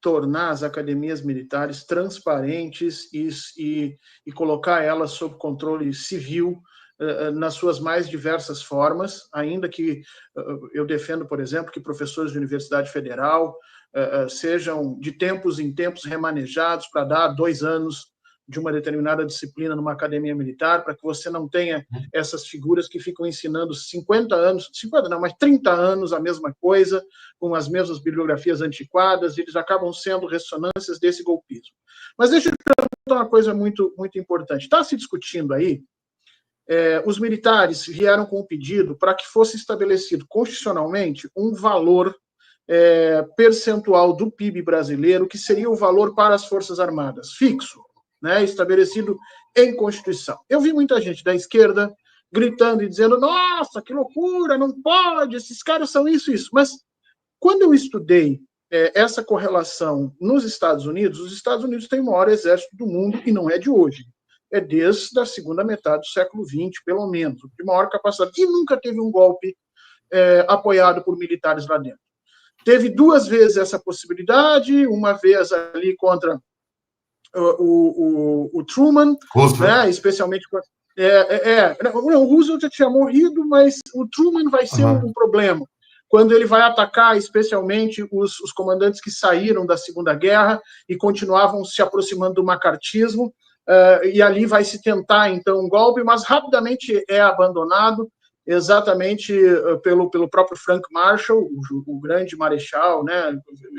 S1: tornar as academias militares transparentes e colocar elas sob controle civil nas suas mais diversas formas, ainda que eu defendo, por exemplo, que professores de Universidade Federal sejam de tempos em tempos remanejados para dar 2 anos de uma determinada disciplina numa academia militar, para que você não tenha essas figuras que ficam ensinando 50 anos, 50 não, mas 30 anos a mesma coisa, com as mesmas bibliografias antiquadas, e eles acabam sendo ressonâncias desse golpismo. Mas deixa eu te perguntar uma coisa muito, muito importante. Está se discutindo aí, os militares vieram com um pedido para que fosse estabelecido constitucionalmente um valor percentual do PIB brasileiro, que seria o valor para as Forças Armadas, fixo, né, estabelecido em Constituição. Eu vi muita gente da esquerda gritando e dizendo: nossa, que loucura, não pode, esses caras são isso. Mas quando eu estudei essa correlação nos Estados Unidos, os Estados Unidos têm o maior exército do mundo e não é de hoje. É desde a segunda metade do século XX, pelo menos, de maior capacidade. E nunca teve um golpe apoiado por militares lá dentro. Teve 2 vezes essa possibilidade, uma vez ali contra o Truman, né, especialmente... o Roosevelt já tinha morrido, mas o Truman vai ser um problema. Quando ele vai atacar, especialmente, os comandantes que saíram da Segunda Guerra e continuavam se aproximando do macartismo, e ali vai se tentar, então, um golpe, mas rapidamente é abandonado, exatamente pelo próprio Frank Marshall, o grande marechal, né,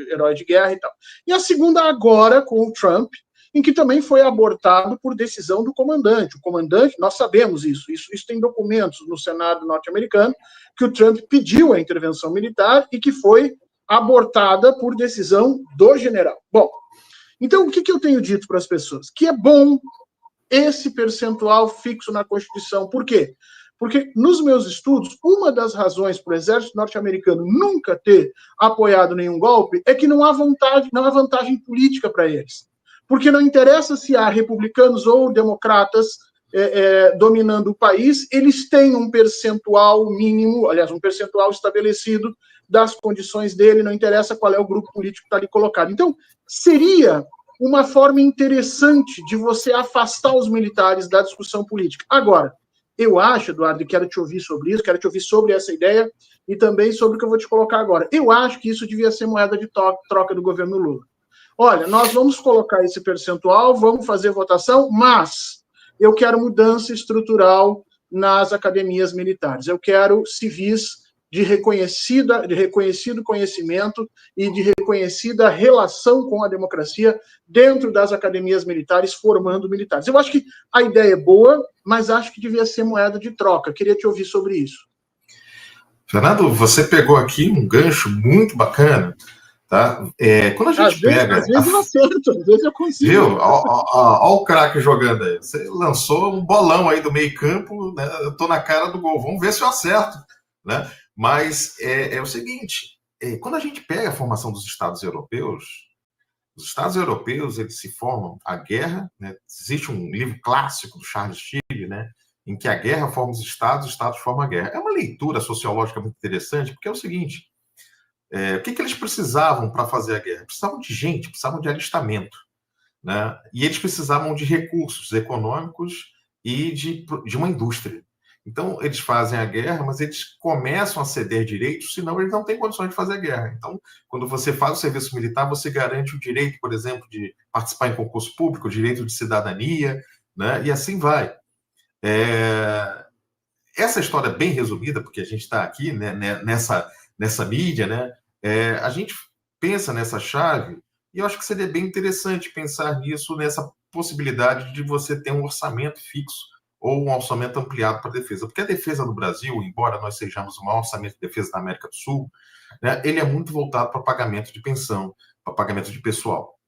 S1: herói de guerra e tal. E a segunda agora, com o Trump, em que também foi abortado por decisão do comandante. O comandante, nós sabemos isso tem documentos no Senado norte-americano, que o Trump pediu a intervenção militar e que foi abortada por decisão do general. Bom, então o que eu tenho dito para as pessoas? Que é bom esse percentual fixo na Constituição. Por quê? Porque nos meus estudos, uma das razões para o exército norte-americano nunca ter apoiado nenhum golpe é que não há vantagem política para eles. Porque não interessa se há republicanos ou democratas dominando o país, eles têm um percentual mínimo, aliás, um percentual estabelecido das condições dele, não interessa qual é o grupo político que está ali colocado. Então, seria uma forma interessante de você afastar os militares da discussão política. Agora, eu acho, Eduardo, e quero te ouvir sobre isso, quero te ouvir sobre essa ideia e também sobre o que eu vou te colocar agora. Eu acho que isso devia ser moeda de troca do governo Lula. Olha, nós vamos colocar esse percentual, vamos fazer votação, mas eu quero mudança estrutural nas academias militares. Eu quero civis de reconhecido conhecimento e de reconhecida relação com a democracia dentro das academias militares, formando militares. Eu acho que a ideia é boa, mas acho que devia ser moeda de troca. Queria te ouvir sobre isso.
S2: Fernando, você pegou aqui um gancho muito bacana. Tá? Quando a gente pega...
S1: Às vezes eu acerto, às vezes eu consigo.
S2: Viu? Olha o craque jogando aí. Você lançou um bolão aí do meio campo, né? Eu tô na cara do gol. Vamos ver se eu acerto. Né? Mas é o seguinte, quando a gente pega a formação dos Estados europeus, os Estados europeus eles se formam a guerra, né? Existe um livro clássico do Charles Tilly, né? Em que a guerra forma os Estados formam a guerra. É uma leitura sociológica muito interessante, porque é o seguinte... o que eles precisavam para fazer a guerra? Precisavam de gente, precisavam de alistamento. né? E eles precisavam de recursos econômicos e de uma indústria. Então, eles fazem a guerra, mas eles começam a ceder direitos, senão eles não têm condições de fazer a guerra. Então, quando você faz o serviço militar, você garante o direito, por exemplo, de participar em concurso público, o direito de cidadania, né? E assim vai. Essa história bem resumida, porque a gente está aqui, né, nessa mídia, né? A gente pensa nessa chave, e eu acho que seria bem interessante pensar nisso, nessa possibilidade de você ter um orçamento fixo ou um orçamento ampliado para a defesa. Porque a defesa no Brasil, embora nós sejamos o maior orçamento de defesa da América do Sul, né, ele é muito voltado para pagamento de pensão, para pagamento de pessoal.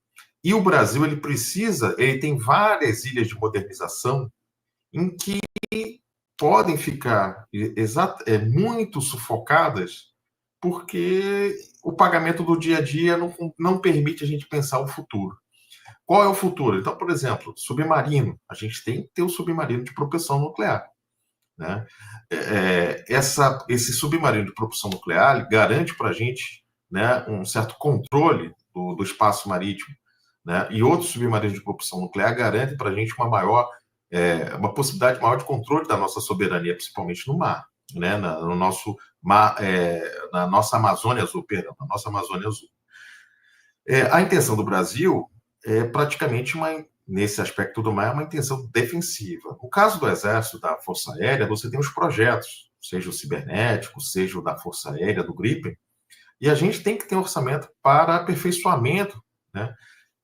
S2: E o Brasil, ele tem várias ilhas de modernização em que podem ficar muito sufocadas porque o pagamento do dia a dia não permite a gente pensar o futuro. Qual é o futuro? Então, por exemplo, submarino. A gente tem que ter o submarino de propulsão nuclear, né? Esse submarino de propulsão nuclear garante para a gente, né, um certo controle do espaço marítimo, né? E outros submarinos de propulsão nuclear garantem para a gente uma possibilidade maior de controle da nossa soberania, principalmente no mar, né? No nosso mar, na nossa Amazônia Azul, perdão, na nossa Amazônia Azul. A intenção do Brasil é praticamente nesse aspecto do mar, é uma intenção defensiva. No caso do Exército, da Força Aérea, você tem os projetos, seja o cibernético, seja o da Força Aérea, do Gripen, e a gente tem que ter um orçamento para aperfeiçoamento, né?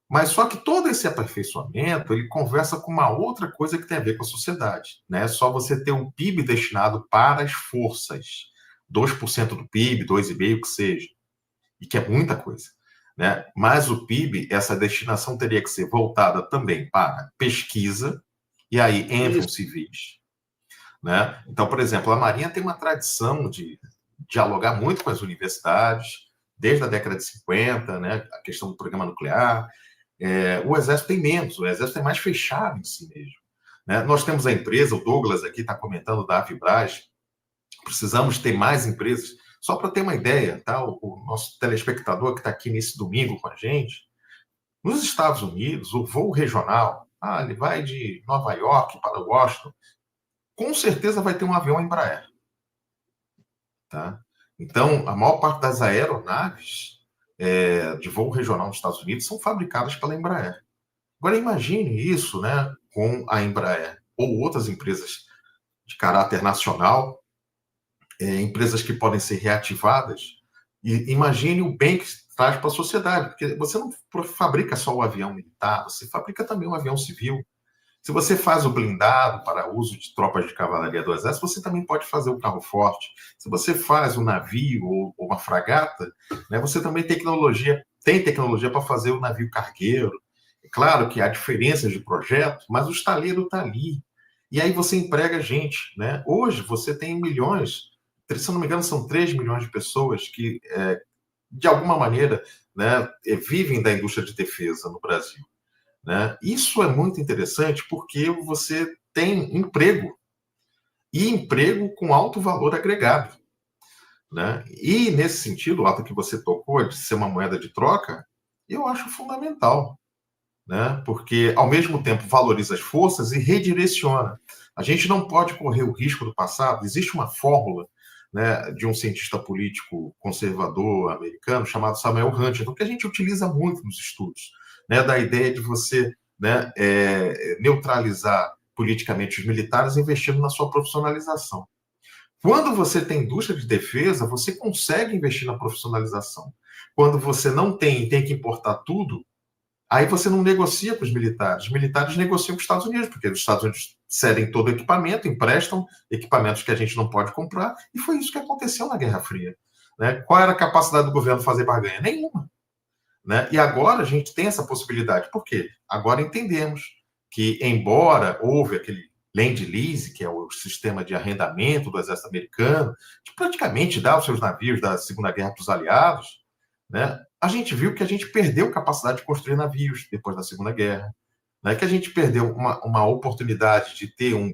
S2: Mas só que todo esse aperfeiçoamento, ele conversa com uma outra coisa que tem a ver com a sociedade, né? Só você ter um PIB destinado para as forças, 2% do PIB, 2,5%, que seja, e que é muita coisa, né? Mas o PIB, essa destinação teria que ser voltada também para pesquisa, e aí entram civis, né? Então, por exemplo, a Marinha tem uma tradição de dialogar muito com as universidades, desde a década de 50, né? A questão do programa nuclear. O Exército tem menos, o Exército é mais fechado em si mesmo, né? Nós temos a empresa, o Douglas aqui está comentando da Avibraz, precisamos ter mais empresas. Só para ter uma ideia, tá? O nosso telespectador que está aqui nesse domingo com a gente, nos Estados Unidos, o voo regional, ele vai de Nova York para Washington, com certeza vai ter um avião Embraer, tá? Então, a maior parte das aeronaves de voo regional nos Estados Unidos são fabricadas pela Embraer. Agora, imagine isso, né, com a Embraer ou outras empresas de caráter nacional, empresas que podem ser reativadas, e imagine o bem que traz para a sociedade, porque você não fabrica só o avião militar, você fabrica também um avião civil. Se você faz o blindado para uso de tropas de cavalaria do Exército, você também pode fazer o carro forte. Se você faz um navio ou uma fragata, né, você também tem tecnologia para fazer o navio cargueiro. É claro que há diferenças de projeto, mas o estaleiro está ali. E aí você emprega gente, né? Hoje você tem milhões, se não me engano, são 3 milhões de pessoas que, de alguma maneira, né, vivem da indústria de defesa no Brasil, né? Isso é muito interessante porque você tem emprego, e emprego com alto valor agregado, né? E, nesse sentido, o ato que você tocou de ser uma moeda de troca, eu acho fundamental, né? Porque, ao mesmo tempo, valoriza as forças e redireciona. A gente não pode correr o risco do passado. Existe uma fórmula, né, de um cientista político conservador americano chamado Samuel Huntington, que a gente utiliza muito nos estudos, né, da ideia de você, né, neutralizar politicamente os militares investindo na sua profissionalização. Quando você tem indústria de defesa, você consegue investir na profissionalização. Quando você não tem que importar tudo, aí você não negocia com os militares. Os militares negociam com os Estados Unidos, porque os Estados Unidos cedem todo o equipamento, emprestam equipamentos que a gente não pode comprar, e foi isso que aconteceu na Guerra Fria, né? Qual era a capacidade do governo de fazer barganha? Nenhuma, né? E agora a gente tem essa possibilidade. Por quê? Agora entendemos que, embora houve aquele Lend-Lease, que é o sistema de arrendamento do exército americano, que praticamente dá os seus navios da Segunda Guerra para os aliados, né? A gente viu que a gente perdeu capacidade de construir navios depois da Segunda Guerra, né? Que a gente perdeu uma oportunidade de ter um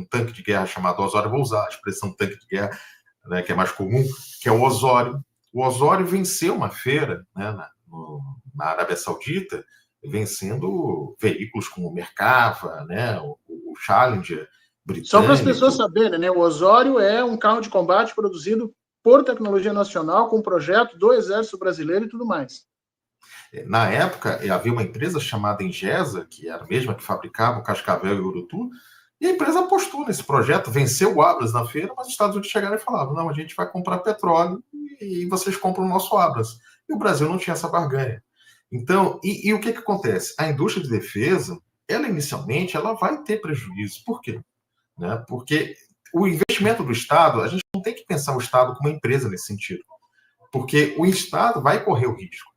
S2: tanque de guerra chamado Osório. Vou usar a expressão tanque de guerra, né, que é mais comum, que é o Osório. O Osório venceu uma feira, né, na Arábia Saudita, vencendo veículos como o Merkava, né, o Challenger britânico.
S1: Só para as pessoas saberem, né, o Osório é um carro de combate produzido por tecnologia nacional, com projeto do Exército Brasileiro e tudo mais.
S2: Na época, havia uma empresa chamada Ingesa, que era a mesma que fabricava o Cascavel e o Urutu, e a empresa apostou nesse projeto, venceu o Abras na feira, mas os Estados Unidos chegaram e falavam, não, a gente vai comprar petróleo e vocês compram o nosso Abras. E o Brasil não tinha essa barganha. Então, o que acontece? A indústria de defesa, ela inicialmente, ela vai ter prejuízo. Por quê? Né? Porque o investimento do Estado, a gente não tem que pensar o Estado como uma empresa nesse sentido, porque o Estado vai correr o risco.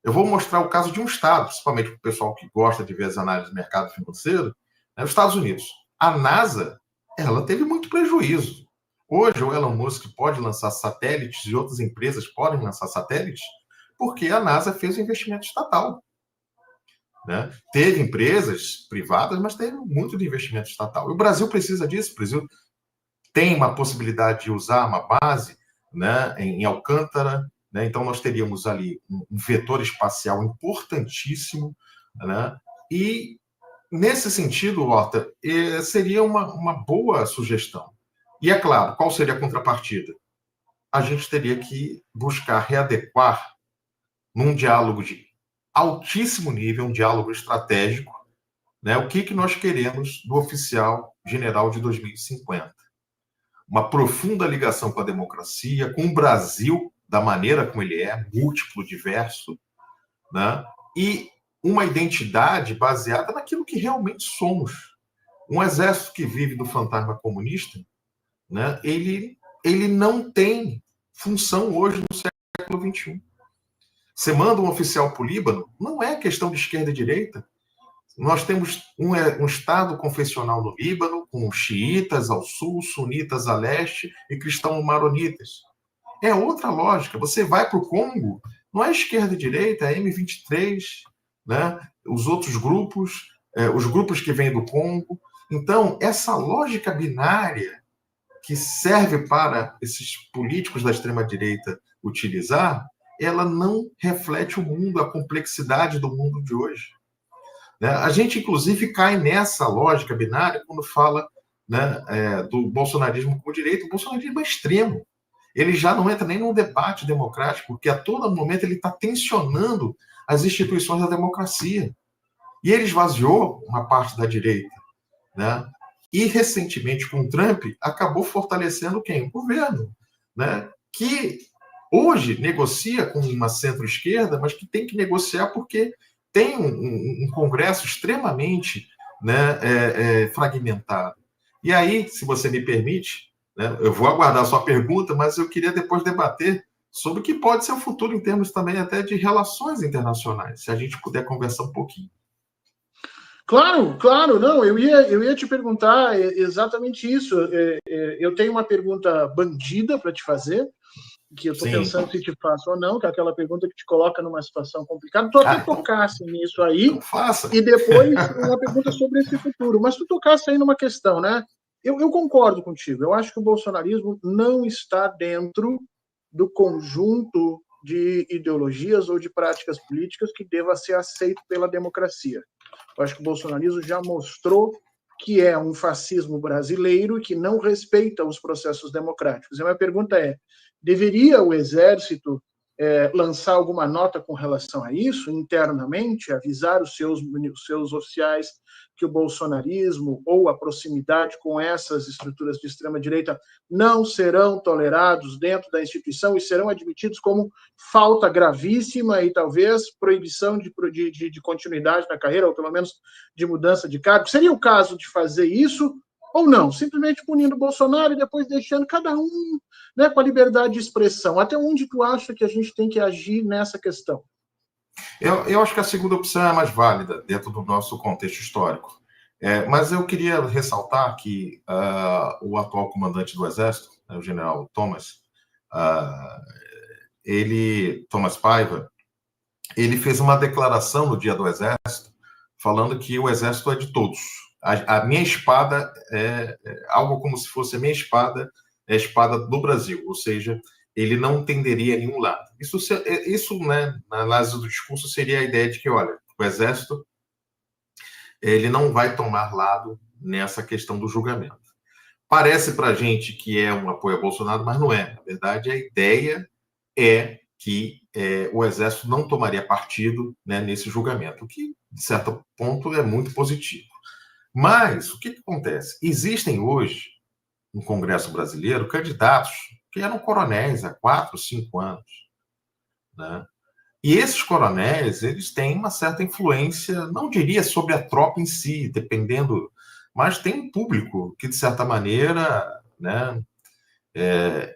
S2: Eu vou mostrar o caso de um Estado, principalmente para o pessoal que gosta de ver as análises do mercado financeiro, né, os Estados Unidos. A NASA, ela teve muito prejuízo. Hoje, o Elon Musk pode lançar satélites e outras empresas podem lançar satélites porque a NASA fez um investimento estatal. Né? Teve empresas privadas, mas teve muito de investimento estatal. E o Brasil precisa disso. O Brasil tem uma possibilidade de usar uma base, né, em Alcântara, né? Então nós teríamos ali um vetor espacial importantíssimo, né? E nesse sentido, Horta, seria uma boa sugestão. E é claro, qual seria a contrapartida? A gente teria que buscar readequar num diálogo de altíssimo nível, um diálogo estratégico, né? O que nós queremos do oficial general de 2050? Uma profunda ligação com a democracia, com o Brasil, da maneira como ele é, múltiplo, diverso, né? E uma identidade baseada naquilo que realmente somos. Um exército que vive do fantasma comunista, né? Ele não tem função hoje no século XXI. Você manda um oficial para o Líbano, não é questão de esquerda e direita. Nós temos um Estado confessional no Líbano, com xiitas ao sul, sunitas a leste e cristãos-maronitas. É outra lógica. Você vai para o Congo, não é esquerda e direita, é M23, né? Os outros grupos, os grupos que vêm do Congo. Então, essa lógica binária que serve para esses políticos da extrema-direita utilizar, ela não reflete o mundo, a complexidade do mundo de hoje. Né? A gente, inclusive, cai nessa lógica binária quando fala, né, do bolsonarismo como direita. O bolsonarismo é extremo. Ele já não entra nem num debate democrático, porque a todo momento ele está tensionando as instituições da democracia. E ele esvaziou uma parte da direita. Né? E, recentemente, com o Trump, acabou fortalecendo quem? O governo. Né? Que hoje negocia com uma centro-esquerda, mas que tem que negociar porque tem um Congresso extremamente, né, fragmentado. E aí, se você me permite, né, eu vou aguardar a sua pergunta, mas eu queria depois debater sobre o que pode ser o futuro em termos também até de relações internacionais, se a gente puder conversar um pouquinho.
S1: Claro, claro, não, eu ia te perguntar exatamente isso. Eu tenho uma pergunta bandida para te fazer, que eu estou pensando se te faço ou não, que é aquela pergunta que te coloca numa situação complicada. Tu até tocasse nisso aí,
S2: então faça.
S1: E depois uma pergunta sobre esse futuro. Mas tu tocasse aí numa questão, né? Eu concordo contigo. Eu acho que o bolsonarismo não está dentro do conjunto de ideologias ou de práticas políticas que deva ser aceito pela democracia. Eu acho que o bolsonarismo já mostrou que é um fascismo brasileiro que não respeita os processos democráticos. E a minha pergunta é, deveria o Exército lançar alguma nota com relação a isso, internamente, avisar os seus oficiais que o bolsonarismo ou a proximidade com essas estruturas de extrema-direita não serão tolerados dentro da instituição e serão admitidos como falta gravíssima e talvez proibição de continuidade na carreira, ou pelo menos de mudança de cargo? Seria o caso de fazer isso ou não? Simplesmente punindo o Bolsonaro e depois deixando cada um, né, com a liberdade de expressão. Até onde tu acha que a gente tem que agir nessa questão?
S2: Eu acho que a segunda opção é a mais válida dentro do nosso contexto histórico. Mas eu queria ressaltar que o atual comandante do Exército, o general Thomas, Thomas Paiva, ele fez uma declaração no Dia do Exército falando que o Exército é de todos. A minha espada é algo como se fosse a minha espada, é a espada do Brasil, ou seja, ele não tenderia a nenhum lado. Isso, né, na análise do discurso, seria a ideia de que, olha, o Exército ele não vai tomar lado nessa questão do julgamento. Parece para a gente que é um apoio a Bolsonaro, mas não é. Na verdade, a ideia é que o Exército não tomaria partido, né, nesse julgamento, o que, de certo ponto, é muito positivo. Mas o que acontece? Existem hoje, no Congresso brasileiro, candidatos que eram coronéis há 4, 5 anos, né? E esses coronéis, eles têm uma certa influência, não diria sobre a tropa em si, dependendo, mas tem um público que, de certa maneira, né,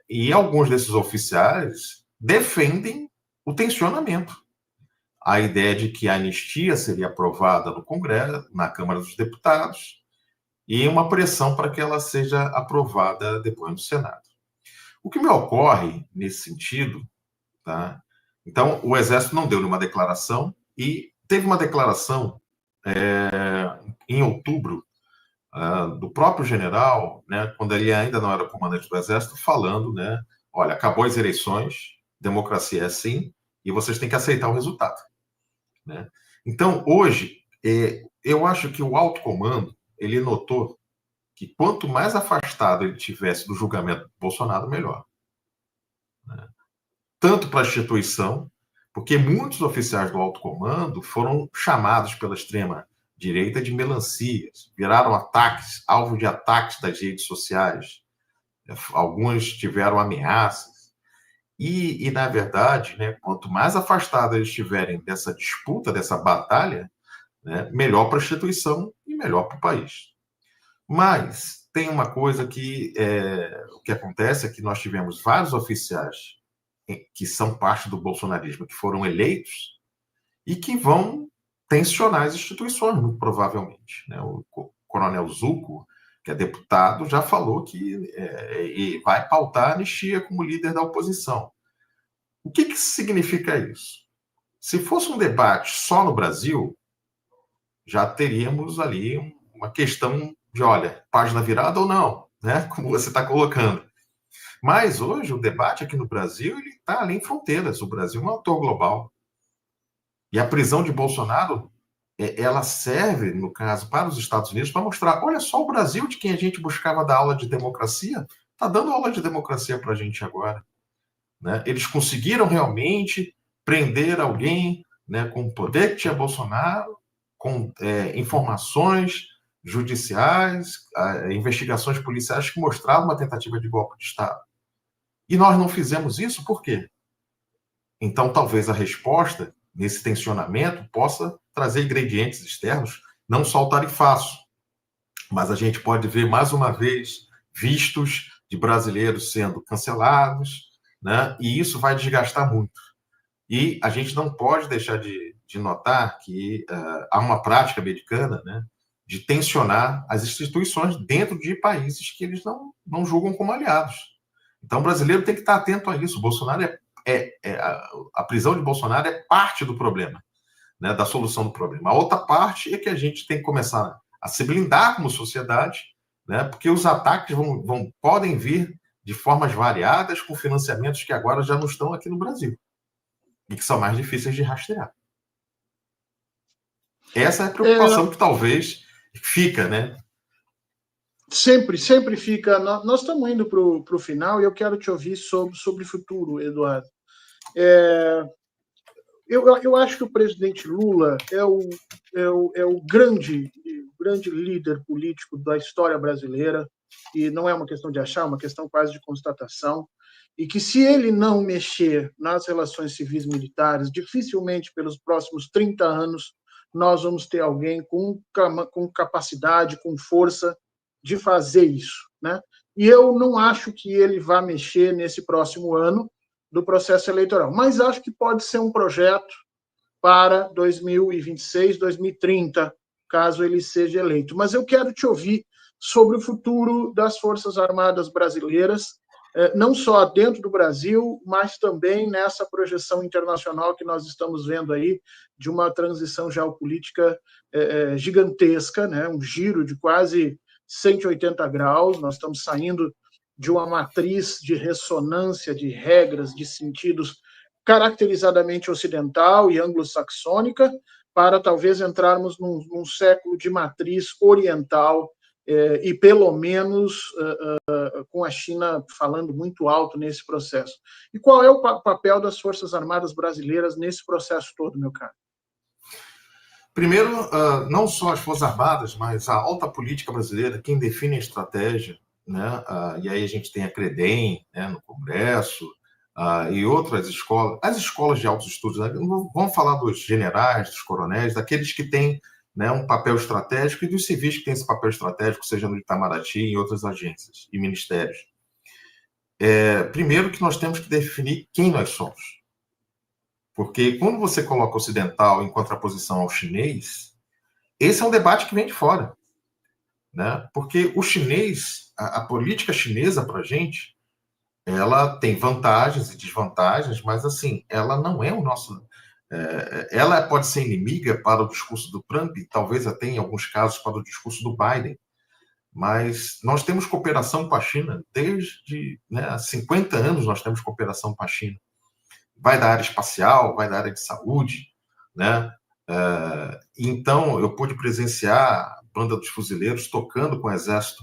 S2: e alguns desses oficiais defendem o tensionamento. A ideia de que a anistia seria aprovada no Congresso, na Câmara dos Deputados, e uma pressão para que ela seja aprovada depois no Senado. O que me ocorre nesse sentido, tá? Então, o Exército não deu nenhuma declaração e teve uma declaração em outubro do próprio general, né, quando ele ainda não era comandante do Exército, falando, né, olha, acabou as eleições, democracia é assim, e vocês têm que aceitar o resultado. Né? Então, hoje, eu acho que o alto comando, ele notou que quanto mais afastado ele tivesse do julgamento do Bolsonaro, melhor. Né? Tanto para a instituição, porque muitos oficiais do alto comando foram chamados pela extrema-direita de melancias, viraram alvo de ataques das redes sociais, alguns tiveram ameaças, e na verdade, né, quanto mais afastados eles estiverem dessa disputa, dessa batalha, né, melhor para a instituição e melhor para o país. Mas tem uma coisa que o que acontece é que nós tivemos vários oficiais que são parte do bolsonarismo, que foram eleitos e que vão tensionar as instituições, muito provavelmente. Né? O coronel Zucco, que é deputado, já falou que vai pautar a anistia como líder da oposição. O que significa isso? Se fosse um debate só no Brasil, já teríamos ali uma questão de, olha, página virada ou não, né? Como você está colocando. Mas hoje o debate aqui no Brasil ele está ali em fronteiras. O Brasil é um ator global. E a prisão de Bolsonaro, ela serve, no caso, para os Estados Unidos para mostrar, olha só, o Brasil, de quem a gente buscava dar aula de democracia, está dando aula de democracia para a gente agora. Né? Eles conseguiram realmente prender alguém, né, com o poder que tinha Bolsonaro, com informações judiciais, investigações policiais que mostravam uma tentativa de golpe de Estado. E nós não fizemos isso por quê? Então, talvez a resposta nesse tensionamento possa trazer ingredientes externos, não só o tarifaço, mas a gente pode ver mais uma vez vistos de brasileiros sendo cancelados, né? E isso vai desgastar muito. E a gente não pode deixar de notar que há uma prática americana, né, de tensionar as instituições dentro de países que eles não julgam como aliados. Então, o brasileiro tem que estar atento a isso. O Bolsonaro a prisão de Bolsonaro é parte do problema, né, da solução do problema. A outra parte é que a gente tem que começar a se blindar como sociedade, né, porque os ataques podem vir de formas variadas, com financiamentos que agora já não estão aqui no Brasil e que são mais difíceis de rastrear. Essa é a preocupação que talvez fica, né?
S1: Sempre fica. Nós estamos indo para o final e eu quero te ouvir sobre o futuro, Eduardo. Eu acho que o presidente Lula é o grande líder político da história brasileira, e não é uma questão de achar, é uma questão quase de constatação, e que se ele não mexer nas relações civis militares, dificilmente pelos próximos 30 anos nós vamos ter alguém com capacidade, com força de fazer isso, né? E eu não acho que ele vá mexer nesse próximo ano do processo eleitoral, mas acho que pode ser um projeto para 2026, 2030, caso ele seja eleito. Mas eu quero te ouvir sobre o futuro das Forças Armadas brasileiras, não só dentro do Brasil, mas também nessa projeção internacional que nós estamos vendo aí, de uma transição geopolítica gigantesca, né? Um giro de quase 180 graus, nós estamos saindo de uma matriz de ressonância de regras, de sentidos caracterizadamente ocidental e anglo-saxônica, para talvez entrarmos num século de matriz oriental, e pelo menos com a China falando muito alto nesse processo. E qual é o papel das Forças Armadas brasileiras nesse processo todo, meu caro?
S2: Primeiro, não só as Forças Armadas, mas a alta política brasileira, quem define a estratégia, né? E aí a gente tem a CREDEM, né, no Congresso, e outras escolas, as escolas de altos estudos, né? Vamos falar dos generais, dos coronéis, daqueles que têm, né, um papel estratégico e dos civis que têm esse papel estratégico, seja no Itamaraty e em outras agências e ministérios. Primeiro que nós temos que definir quem nós somos. Porque quando você coloca o ocidental em contraposição ao chinês, esse é um debate que vem de fora, né? Porque o chinês, a política chinesa para a gente, ela tem vantagens e desvantagens, mas assim, ela não é o nosso. Ela pode ser inimiga para o discurso do Trump, talvez até em alguns casos para o discurso do Biden, mas nós temos cooperação com a China desde, né, há 50 anos nós temos cooperação com a China. Vai da área espacial, vai da área de saúde, né? Então, eu pude presenciar a Banda dos Fuzileiros tocando com o Exército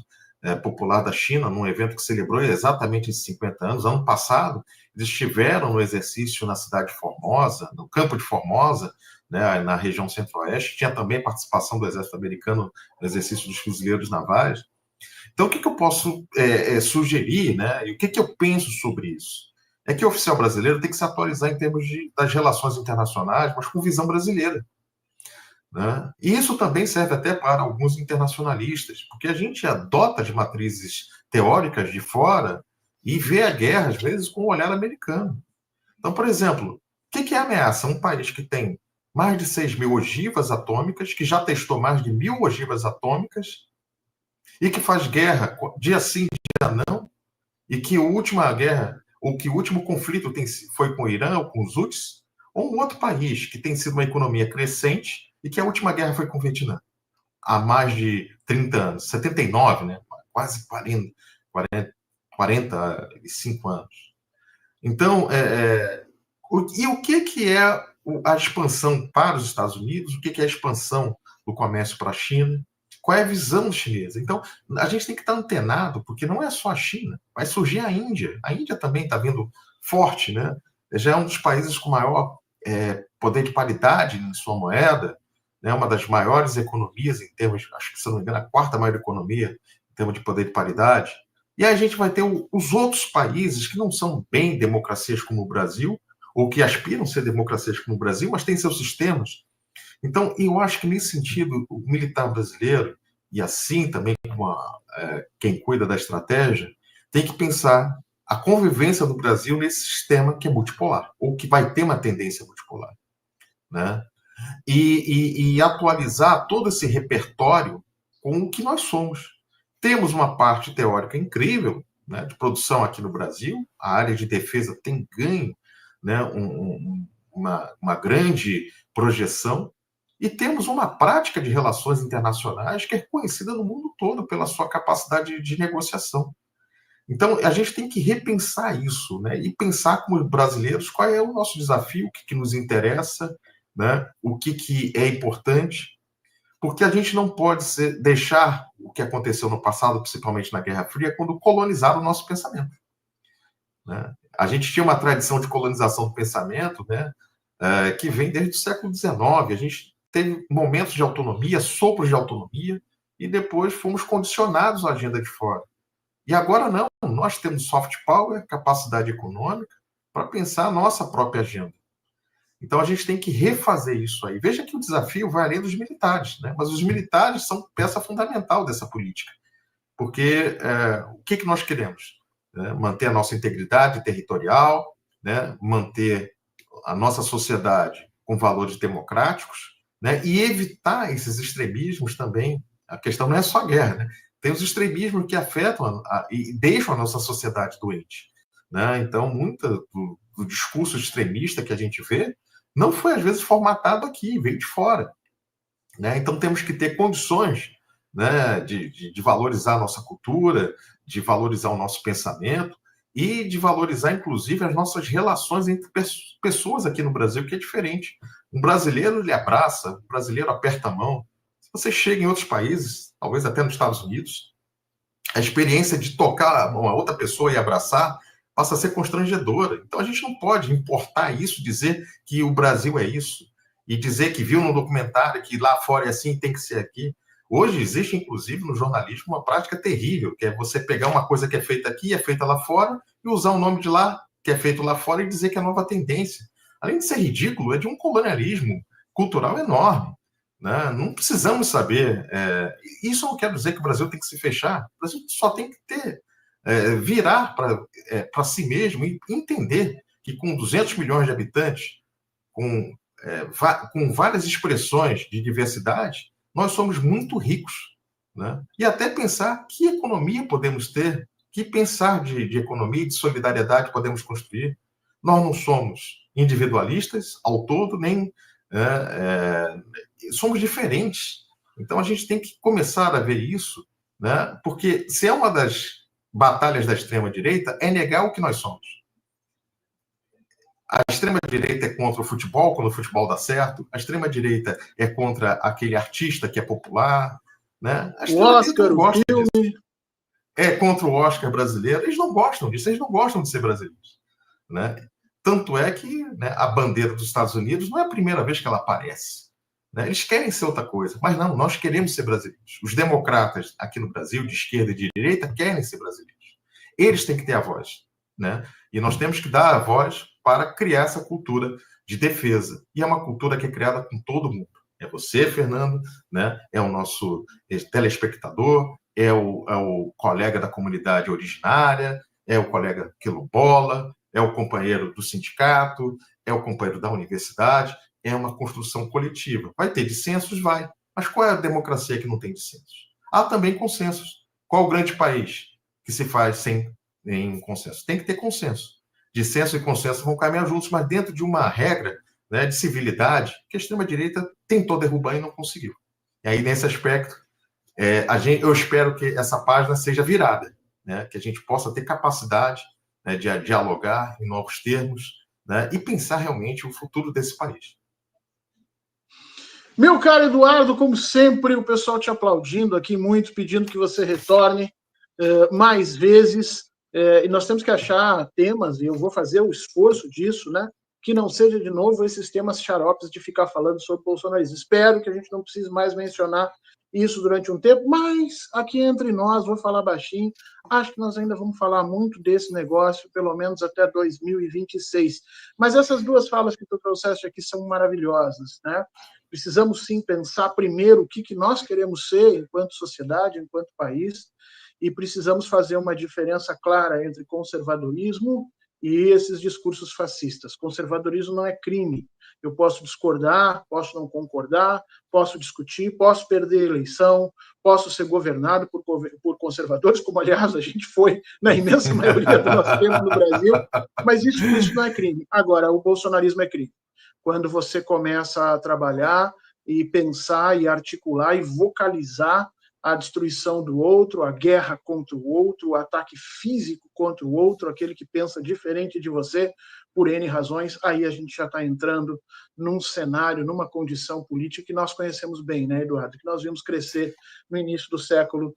S2: Popular da China, num evento que celebrou exatamente esses 50 anos. Ano passado, eles estiveram no exercício na cidade de Formosa, no campo de Formosa, né, na região centro-oeste. Tinha também participação do Exército Americano no exercício dos fuzileiros navais. Então, o que eu posso sugerir, né, e o que eu penso sobre isso? É que o oficial brasileiro tem que se atualizar em termos das relações internacionais, mas com visão brasileira, né? E isso também serve até para alguns internacionalistas, porque a gente adota as matrizes teóricas de fora e vê a guerra, às vezes, com o olhar americano. Então, por exemplo, o que é ameaça? Um país que tem mais de 6.000 ogivas atômicas, que já testou mais de 1.000 ogivas atômicas, e que faz guerra dia sim, dia não, e que a última guerra, ou que o último conflito foi com o Irã ou com os Houthis, ou um outro país que tem sido uma economia crescente e que a última guerra foi com o Vietnã, há mais de 30 anos, 79, né? Quase 45 anos. Então, e o que é a expansão para os Estados Unidos? O que é a expansão do comércio para a China? Qual é a visão chinesa? Então, a gente tem que estar antenado, porque não é só a China, vai surgir a Índia. A Índia também está vindo forte, né? Já é um dos países com maior poder de paridade em sua moeda, né? Uma das maiores economias em termos, acho que, se não me engano, a quarta maior economia em termos de poder de paridade. E aí a gente vai ter os outros países que não são bem democracias como o Brasil, ou que aspiram a ser democracias como o Brasil, mas têm seus sistemas. Então, eu acho que, nesse sentido, o militar brasileiro, e assim também quem cuida da estratégia, tem que pensar a convivência do Brasil nesse sistema que é multipolar, ou que vai ter uma tendência multipolar, né? E atualizar todo esse repertório com o que nós somos. Temos uma parte teórica incrível, né, de produção aqui no Brasil, a área de defesa tem ganho, né, uma grande projeção, e temos uma prática de relações internacionais que é conhecida no mundo todo pela sua capacidade de negociação. Então, a gente tem que repensar isso, né? E pensar como brasileiros qual é o nosso desafio, o que nos interessa, né? O que é importante, porque a gente não pode deixar o que aconteceu no passado, principalmente na Guerra Fria, quando colonizaram o nosso pensamento, né? A gente tinha uma tradição de colonização do pensamento, né? Que vem desde o século XIX. A gente teve momentos de autonomia, sopros de autonomia, e depois fomos condicionados à agenda de fora. E agora não, nós temos soft power, capacidade econômica, para pensar a nossa própria agenda. Então a gente tem que refazer isso aí. Veja que o desafio vai além dos militares, né? Mas os militares são peça fundamental dessa política. Porque o que nós queremos? Manter a nossa integridade territorial, né? Manter a nossa sociedade com valores democráticos, né? E evitar esses extremismos também. A questão não é só a guerra, né? Tem os extremismos que afetam e deixam a nossa sociedade doente, né? Então, muito do discurso extremista que a gente vê não foi, às vezes, formatado aqui, veio de fora, né? Então, temos que ter condições, né, de valorizar a nossa cultura, de valorizar o nosso pensamento e de valorizar, inclusive, as nossas relações entre pessoas aqui no Brasil, que é diferente. Um brasileiro, ele abraça, um brasileiro aperta a mão. Se você chega em outros países, talvez até nos Estados Unidos, a experiência de tocar uma outra pessoa e abraçar passa a ser constrangedora. Então, a gente não pode importar isso, dizer que o Brasil é isso, e dizer que viu no documentário que lá fora é assim, tem que ser aqui. Hoje existe, inclusive, no jornalismo, uma prática terrível, que é você pegar uma coisa que é feita aqui, é feita lá fora, e usar o nome de lá, que é feito lá fora, e dizer que é nova tendência. Além de ser ridículo, é de um colonialismo cultural enorme. Né? Não precisamos saber. Isso não quer dizer que o Brasil tem que se fechar. O Brasil só tem que virar para si mesmo e entender que com 200 milhões de habitantes, com várias expressões de diversidade, nós somos muito ricos. Né? E até pensar que economia podemos ter, que pensar de economia e de solidariedade podemos construir. Nós não somos individualistas ao todo, nem somos diferentes. Então, a gente tem que começar a ver isso, né? Porque se é uma das batalhas da extrema-direita, é negar o que nós somos. A extrema-direita é contra o futebol, quando o futebol dá certo. A extrema-direita é contra aquele artista que é popular. Né?
S1: O Oscar, o filme.
S2: Disso. É contra o Oscar brasileiro. Eles não gostam disso, eles não gostam de ser brasileiros. Né? Tanto é que, né, a bandeira dos Estados Unidos não é a primeira vez que ela aparece. Né? Eles querem ser outra coisa, mas não, nós queremos ser brasileiros. Os democratas aqui no Brasil, de esquerda e de direita, querem ser brasileiros. Eles têm que ter a voz. Né? E nós temos que dar a voz para criar essa cultura de defesa. E é uma cultura que é criada com todo mundo. É você, Fernando, né? É o nosso telespectador, é o colega da comunidade originária, é o colega quilombola, é o companheiro do sindicato, é o companheiro da universidade. É uma construção coletiva. Vai ter dissensos? Vai. Mas qual é a democracia que não tem dissensos? Há também consensos. Qual o grande país que se faz sem nenhum consenso? Tem que ter consenso. Dissenso e consenso vão caminhar juntos, mas dentro de uma regra, né, de civilidade que a extrema-direita tentou derrubar e não conseguiu. E aí, nesse aspecto, eu espero que essa página seja virada, né, que a gente possa ter capacidade, né, de dialogar em novos termos, né, e pensar realmente o futuro desse país.
S1: Meu caro Eduardo, como sempre, o pessoal te aplaudindo aqui muito, pedindo que você retorne mais vezes. E nós temos que achar temas, e eu vou fazer o esforço disso, né? Que não seja, de novo, esses temas xaropes de ficar falando sobre bolsonarismo. Espero que a gente não precise mais mencionar isso durante um tempo, mas aqui entre nós, vou falar baixinho, acho que nós ainda vamos falar muito desse negócio, pelo menos até 2026. Mas essas duas falas que tu trouxeste aqui são maravilhosas, né? Precisamos, sim, pensar primeiro o que nós queremos ser enquanto sociedade, enquanto país, e precisamos fazer uma diferença clara entre conservadorismo e esses discursos fascistas. Conservadorismo não é crime. Eu posso discordar, posso não concordar, posso discutir, posso perder a eleição, posso ser governado por conservadores, como, aliás, a gente foi na imensa maioria do nosso tempo no Brasil, mas isso não é crime. Agora, o bolsonarismo é crime. Quando você começa a trabalhar e pensar e articular e vocalizar a destruição do outro, a guerra contra o outro, o ataque físico contra o outro, aquele que pensa diferente de você, por N razões, aí a gente já está entrando num cenário, numa condição política que nós conhecemos bem, né, Eduardo? Que nós vimos crescer no início do século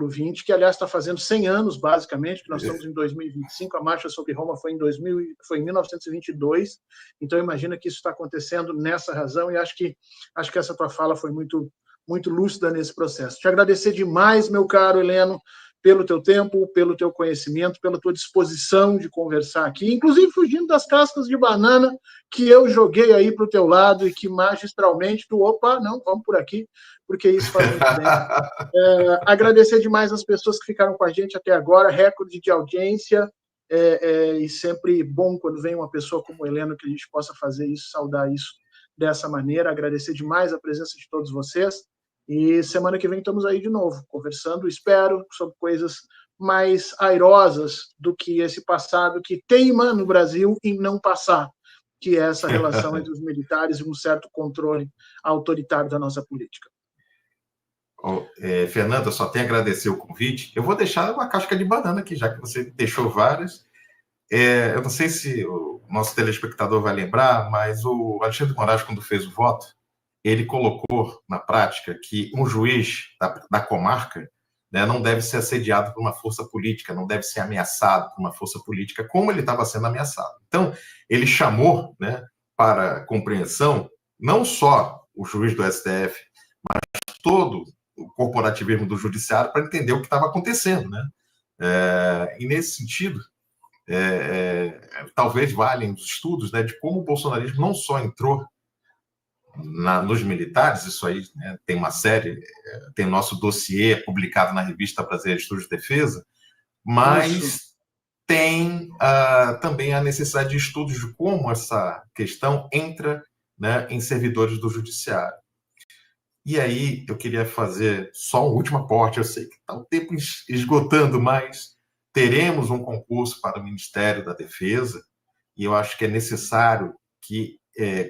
S1: XX, que, aliás, está fazendo 100 anos, basicamente, que nós estamos em 2025, a Marcha sobre Roma foi em 1922, então imagina que isso está acontecendo nessa razão, e acho que essa tua fala foi muito lúcida nesse processo. Te agradecer demais, meu caro Heleno, pelo teu tempo, pelo teu conhecimento, pela tua disposição de conversar aqui, inclusive fugindo das cascas de banana que eu joguei aí para o teu lado e que magistralmente tu, não, vamos por aqui, porque isso faz muito bem. Agradecer demais as pessoas que ficaram com a gente até agora, recorde de audiência, e sempre bom quando vem uma pessoa como o Heleno que a gente possa fazer isso, saudar isso dessa maneira, agradecer demais a presença de todos vocês, e semana que vem estamos aí de novo, conversando, espero, sobre coisas mais airosas do que esse passado que teima no Brasil em não passar, que é essa relação entre os militares e um certo controle autoritário da nossa política.
S2: Fernando, eu só tenho a agradecer o convite. Eu vou deixar uma casca de banana aqui, já que você deixou várias. Eu não sei se o nosso telespectador vai lembrar, mas o Alexandre de Moraes, quando fez o voto, ele colocou na prática que um juiz da comarca, né, não deve ser assediado por uma força política, não deve ser ameaçado por uma força política, como ele estava sendo ameaçado. Então, ele chamou, né, para compreensão não só o juiz do STF, mas todo o corporativismo do judiciário para entender o que estava acontecendo, né? E nesse sentido, talvez valham os estudos, né, de como o bolsonarismo não só entrou nos militares, isso aí, né, tem uma série, tem nosso dossiê publicado na revista Brasileira de Estudos de Defesa, mas tem também a necessidade de estudos de como essa questão entra, né, em servidores do judiciário. E aí eu queria fazer só um último aporte, eu sei que está o tempo esgotando, mas teremos um concurso para o Ministério da Defesa, e eu acho que é necessário que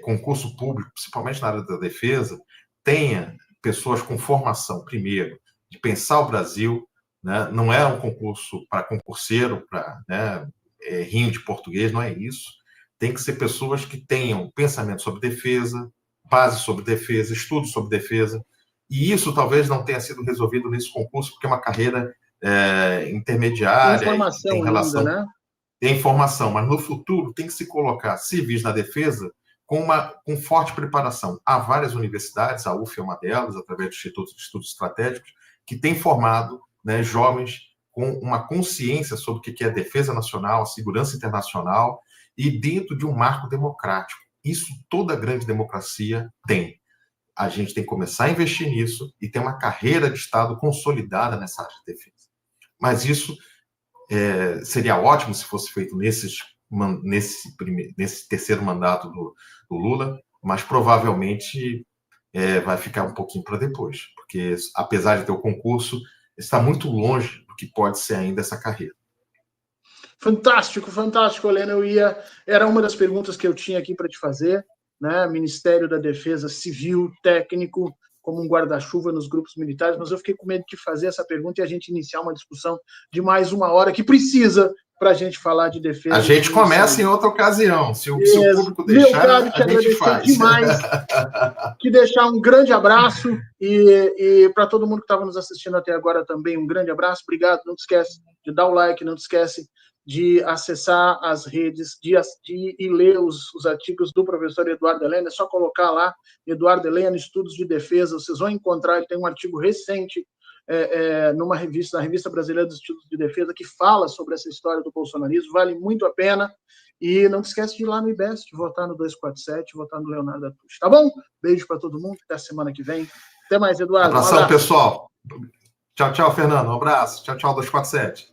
S2: concurso público, principalmente na área da defesa, tenha pessoas com formação, primeiro, de pensar o Brasil, né? Não é um concurso para concurseiro, para, né, rinho de português, não é isso. Tem que ser pessoas que tenham pensamento sobre defesa, base sobre defesa, estudo sobre defesa, e isso talvez não tenha sido resolvido nesse concurso, porque é uma carreira intermediária,
S1: tem informação
S2: tem relação,
S1: ainda, né?
S2: Tem informação, mas no futuro tem que se colocar civis na defesa com forte preparação. Há várias universidades, a UF é uma delas, através do Instituto de Estudos Estratégicos, que tem formado, né, jovens com uma consciência sobre o que é defesa nacional, segurança internacional, e dentro de um marco democrático. Isso toda grande democracia tem. A gente tem que começar a investir nisso e ter uma carreira de Estado consolidada nessa área de defesa. Mas isso seria ótimo se fosse feito nesse terceiro mandato do Lula, mas provavelmente vai ficar um pouquinho para depois, porque apesar de ter o concurso, está muito longe do que pode ser ainda essa carreira.
S1: Fantástico, fantástico, Helena. Era uma das perguntas que eu tinha aqui para te fazer, né? Ministério da Defesa Civil, técnico, como um guarda-chuva nos grupos militares, mas eu fiquei com medo de fazer essa pergunta e a gente iniciar uma discussão de mais uma hora que precisa para a gente falar de defesa.
S2: A gente começa em outra ocasião. Se o público deixar, a gente faz.
S1: Demais. Que deixar um grande abraço e para todo mundo que estava nos assistindo até agora também, um grande abraço. Obrigado. Não te esquece de dar o like, não te esquece de acessar as redes, de ler os artigos do professor Eduardo Helena. É só colocar lá, Eduardo Helena, Estudos de Defesa, vocês vão encontrar, ele tem um artigo recente na Revista Brasileira dos Estudos de Defesa, que fala sobre essa história do bolsonarismo, vale muito a pena. E não te esquece de ir lá no IBEST, votar no 247, votar no Leonardo Atush, tá bom? Beijo para todo mundo, até a semana que vem. Até mais, Eduardo.
S2: Abração, pessoal. Tchau, tchau, Fernando. Um abraço. Tchau, tchau, 247.